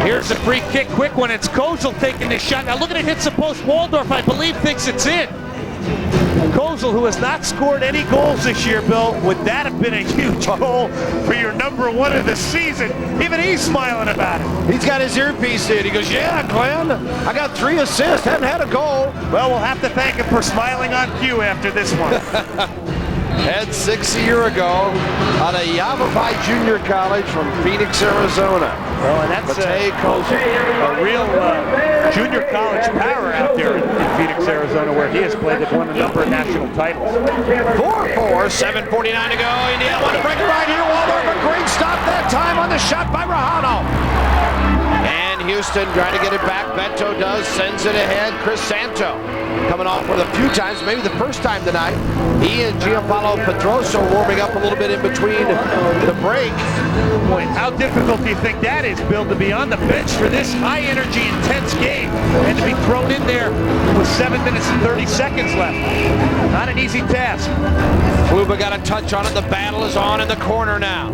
Here's a free kick, quick one. It's Kozel taking the shot. Now look at it, hits the post. Waldorf, I believe, thinks it's in. Kozel, who has not scored any goals this year, Bill, would that have been a huge goal for your number one of the season? Even he's smiling about it. He's got his earpiece in. He goes, yeah, Glenn, I got 3 assists, haven't had a goal. Well, we'll have to thank him for smiling on cue after this one. Had 6 a year ago out of Yavapai Junior College from Phoenix, Arizona. Well, and that's a real junior college power out there in Phoenix, Arizona, where he has played and won a number of national titles. 4-4, 7:49 to go. Indiana want to break it right here. Waldorf, a great stop that time on the shot by Rajano. And Houston trying to get it back. Bento does, sends it ahead. Chris Santo coming off with a few times, maybe the first time tonight. He and Gianpaolo Pedroso warming up a little bit in between the break. Boy, how difficult do you think that is, Bill, to be on the bench for this high-energy, intense game and to be thrown in there with 7 minutes and 30 seconds left? Not an easy task. Kluba got a touch on it. The battle is on in the corner now.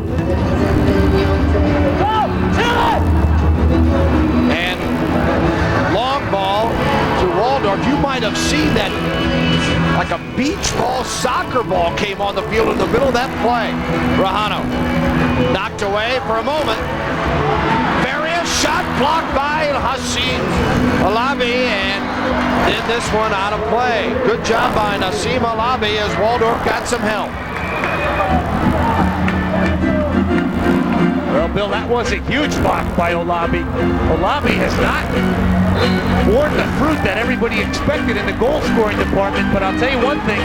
And long ball to Waldorf. You might have seen that like a beach ball, soccer ball came on the field in the middle of that play. Rajano knocked away for a moment. Various shot blocked by Hassim Alabi, and then this one out of play. Good job by Nassim Alabi as Waldorf got some help. Well, Bill, that was a huge block by Olabi. Olabi has not borne the fruit that everybody expected in the goal-scoring department, but I'll tell you one thing,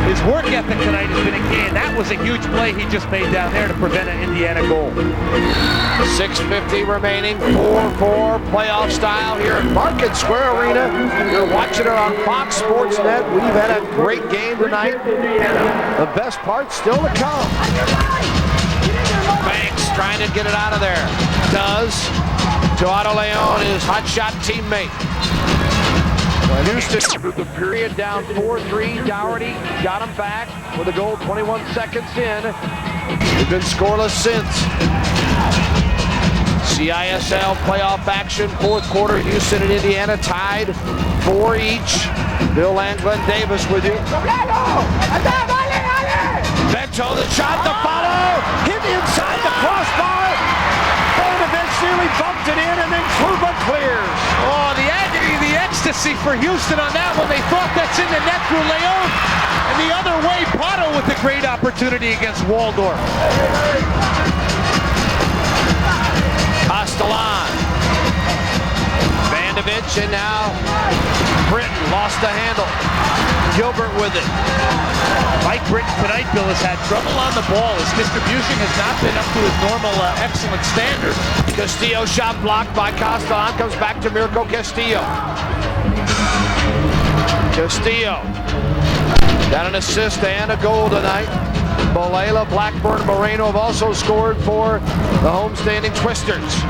his work ethic tonight has been a key, and that was a huge play he just made down there to prevent an Indiana goal. 6:50 remaining, 4-4 playoff style here at Market Square Arena. You're watching it on Fox Sports Net. We've had a great game tonight. The best part still to come. Banks trying to get it out of there. Does. To Otto Leon, his hotshot teammate. Houston, the period down 4-3. Dougherty got him back with a goal 21 seconds in. They've been scoreless since. CISL playoff action, 4th quarter. Houston and Indiana tied 4 each. Bill and Glenn Davis with you. Bento, the shot, the follow, hit inside the crossbar. Nearly bumped it in, and then Kluba clears. Oh, the agony, the ecstasy for Houston on that one. They thought that's in the net through Leon. And the other way, Pato with a great opportunity against Waldorf. Castellan. Vandevich, and now Britton lost the handle. Gilbert with it. Mike Britton tonight, Bill, has had trouble on the ball. His distribution has not been up to his normal excellent standards. Castillo shot blocked by Castellan. Comes back to Mirko Castillo. Castillo got an assist and a goal tonight. Bolela, Blackburn, Moreno have also scored for the homestanding Twisters.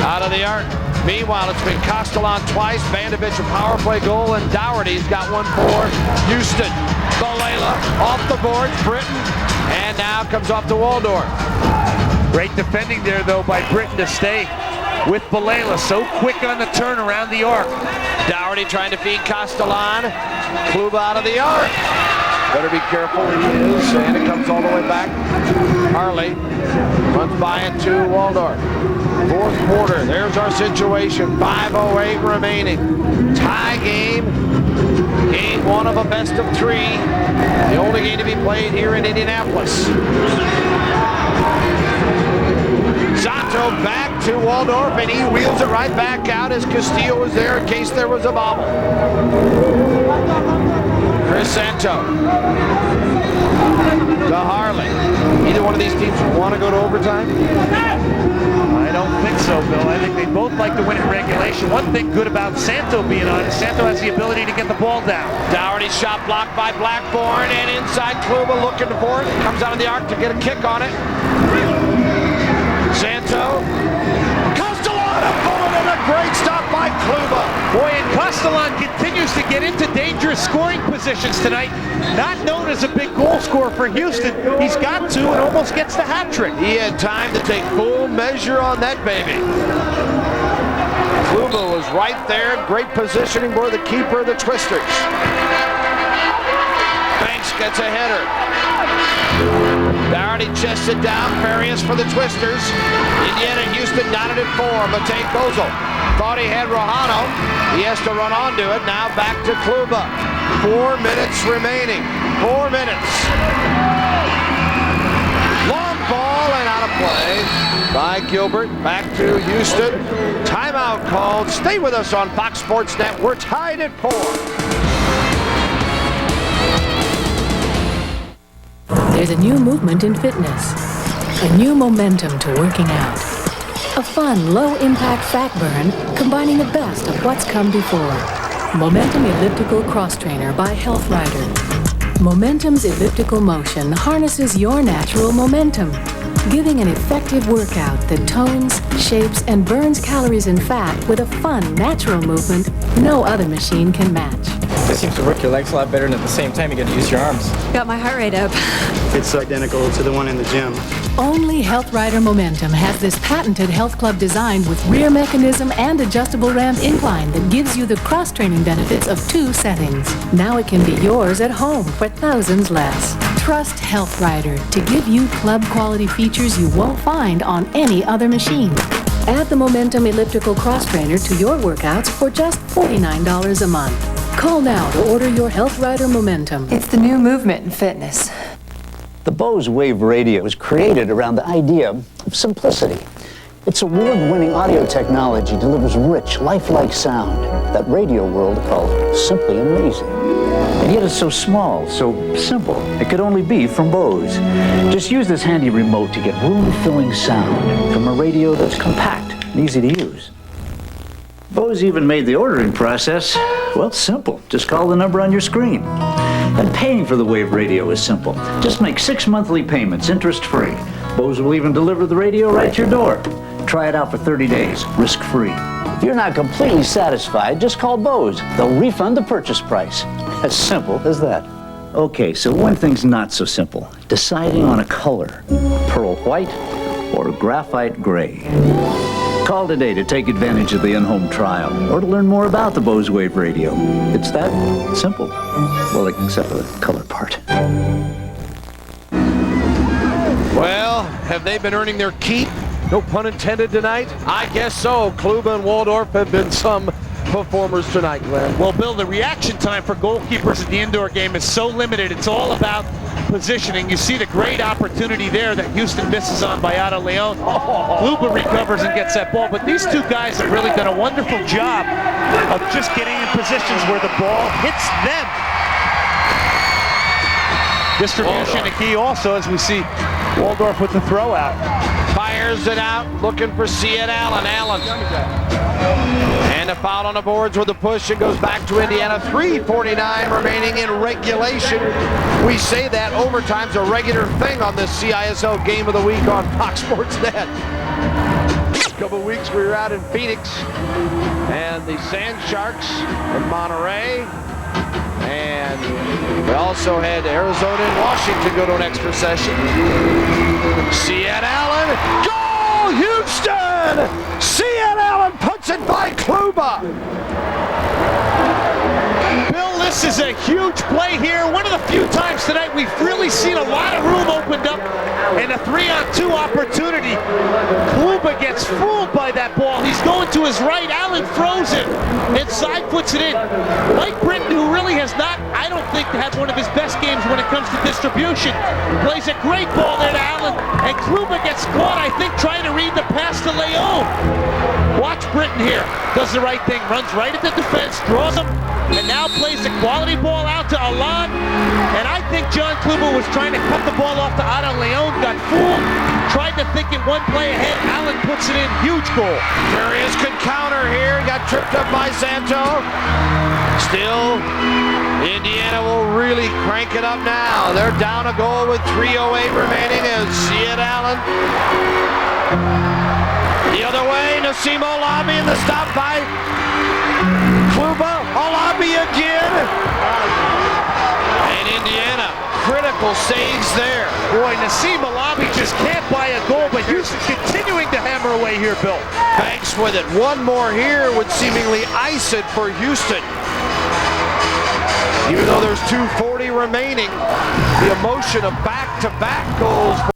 Out of the arc. Meanwhile, it's been Castellan twice, Vandevich a power play goal, and Dougherty's got one for Houston. Bolela off the boards, Britton, and now comes off to Waldorf. Great defending there, though, by Britton to stay with Bolela. So quick on the turn around the arc. Dougherty trying to feed Castellan. Kluba out of the arc. Better be careful, he is, and it comes all the way back. Harley runs by it to Waldorf. 4th quarter, there's our situation. 5:08 remaining. Tie game. Game 1 of a best of 3. The only game to be played here in Indianapolis. Zato back to Waldorf, and he wheels it right back out as Castillo was there in case there was a bobble. Chris Santo to Harley. Either one of these teams want to go to overtime? I don't think so, Bill. I think they both like to win in regulation. One thing good about Santo being on is Santo has the ability to get the ball down. Dougherty shot blocked by Blackburn, and inside Kluba looking for it. Comes out of the arc to get a kick on it. Santo. Castellan, a bullet, and a great stop by Kluba. Boy, and Castellan continues to get into dangerous scoring positions tonight. Not known as a big goal scorer for Houston. He's got to and almost gets the hat trick. He had time to take full measure on that baby. Kluba was right there. Great positioning for the keeper of the Twisters. gets a header. Doherty chests it down. Farias for the Twisters. Indiana Houston down it at 4. Matej Kozol thought he had Rojano. He has to run onto it. Now back to Kluba. 4 minutes remaining. 4 minutes. Long ball and out of play by Gilbert. Back to Houston. Timeout called. Stay with us on Fox Sports Net. We're tied at 4. There's a new movement in fitness, a new momentum to working out. A fun, low-impact fat burn combining the best of what's come before. Momentum Elliptical Cross Trainer by Health Rider. Momentum's elliptical motion harnesses your natural momentum, giving an effective workout that tones, shapes, and burns calories and fat with a fun, natural movement no other machine can match. It seems to work your legs a lot better, and at the same time you get to use your arms. Got my heart rate up. It's identical to the one in the gym. Only Health Rider Momentum has this patented health club design with rear mechanism and adjustable ramp incline that gives you the cross-training benefits of 2 settings. Now it can be yours at home for thousands less. Trust Health Rider to give you club-quality features you won't find on any other machine. Add the Momentum Elliptical Cross Trainer to your workouts for just $49 a month. Call now to order your Health Rider Momentum. It's the new movement in fitness. The Bose Wave Radio was created around the idea of simplicity. Its award-winning audio technology delivers rich, lifelike sound that radio world called simply amazing. And yet it's so small, so simple, it could only be from Bose. Just use this handy remote to get room-filling sound from a radio that's compact and easy to use. Bose even made the ordering process, well, simple. Just call the number on your screen. And paying for the Wave Radio is simple. Just make 6 monthly payments, interest-free. Bose will even deliver the radio right to your door. Try it out for 30 days, risk-free. If you're not completely satisfied, just call Bose. They'll refund the purchase price. As simple as that. Okay, so one thing's not so simple. Deciding on a color. Pearl white or graphite gray. Call today to take advantage of the in-home trial or to learn more about the Bose Wave Radio. It's that simple. Well, except for the color part. Well, have they been earning their keep? No pun intended tonight? I guess so. Kluba and Waldorf have been some performers tonight, Glenn. Well, Bill, the reaction time for goalkeepers in the indoor game is so limited. It's all about positioning. You see the great opportunity there that Houston misses on by Ada Leon. Kluba recovers and gets that ball, but these two guys have really done a wonderful job of just getting in positions where the ball hits them. Distribution a key also, as we see Waldorf with the throw out. Fires it out, looking for CISL. Allen. And a foul on the boards with a push. It goes back to Indiana. 3:49 remaining in regulation. We say that overtime's a regular thing on this CISL Game of the Week on Fox Sports Net. A couple weeks we were out in Phoenix and the Sand Sharks in Monterey. And we also had Arizona and Washington go to an extra session. CISL. Goal, Houston! CISL puts it by Kluba. Bill, this is a huge play here. One of the few times tonight we've really seen a lot of room opened up and a 3-on-2 opportunity. Kluba gets fooled by that ball. He's going to his right. Allen throws it and side puts it in. Mike Britton, who really has not, I don't think, had one of his best games when it comes to distribution, plays a great ball there to Allen, and Kluba gets caught, I think, trying to read the pass to Leon. Watch Britton here. Does the right thing, runs right at the defense, draws him, and now plays the quality ball out to Alon. And I think John Kluba was trying to cut the ball off to Ada Leon, got fooled, tried to think it one play ahead. Allen puts it in, huge goal. Farias could counter here, got tripped up by Santo. Still, Indiana will really crank it up now. They're down a goal with 3:08 remaining as CISL. The other way, Nassim Olabi in the stop by Kluba. Olabi again. And Indiana, critical saves there. Boy, Nassim Olabi just can't buy a goal, but Houston continuing to hammer away here, Bill. Banks with it. One more here would seemingly ice it for Houston. Even though there's 2:40 remaining, the emotion of back-to-back goals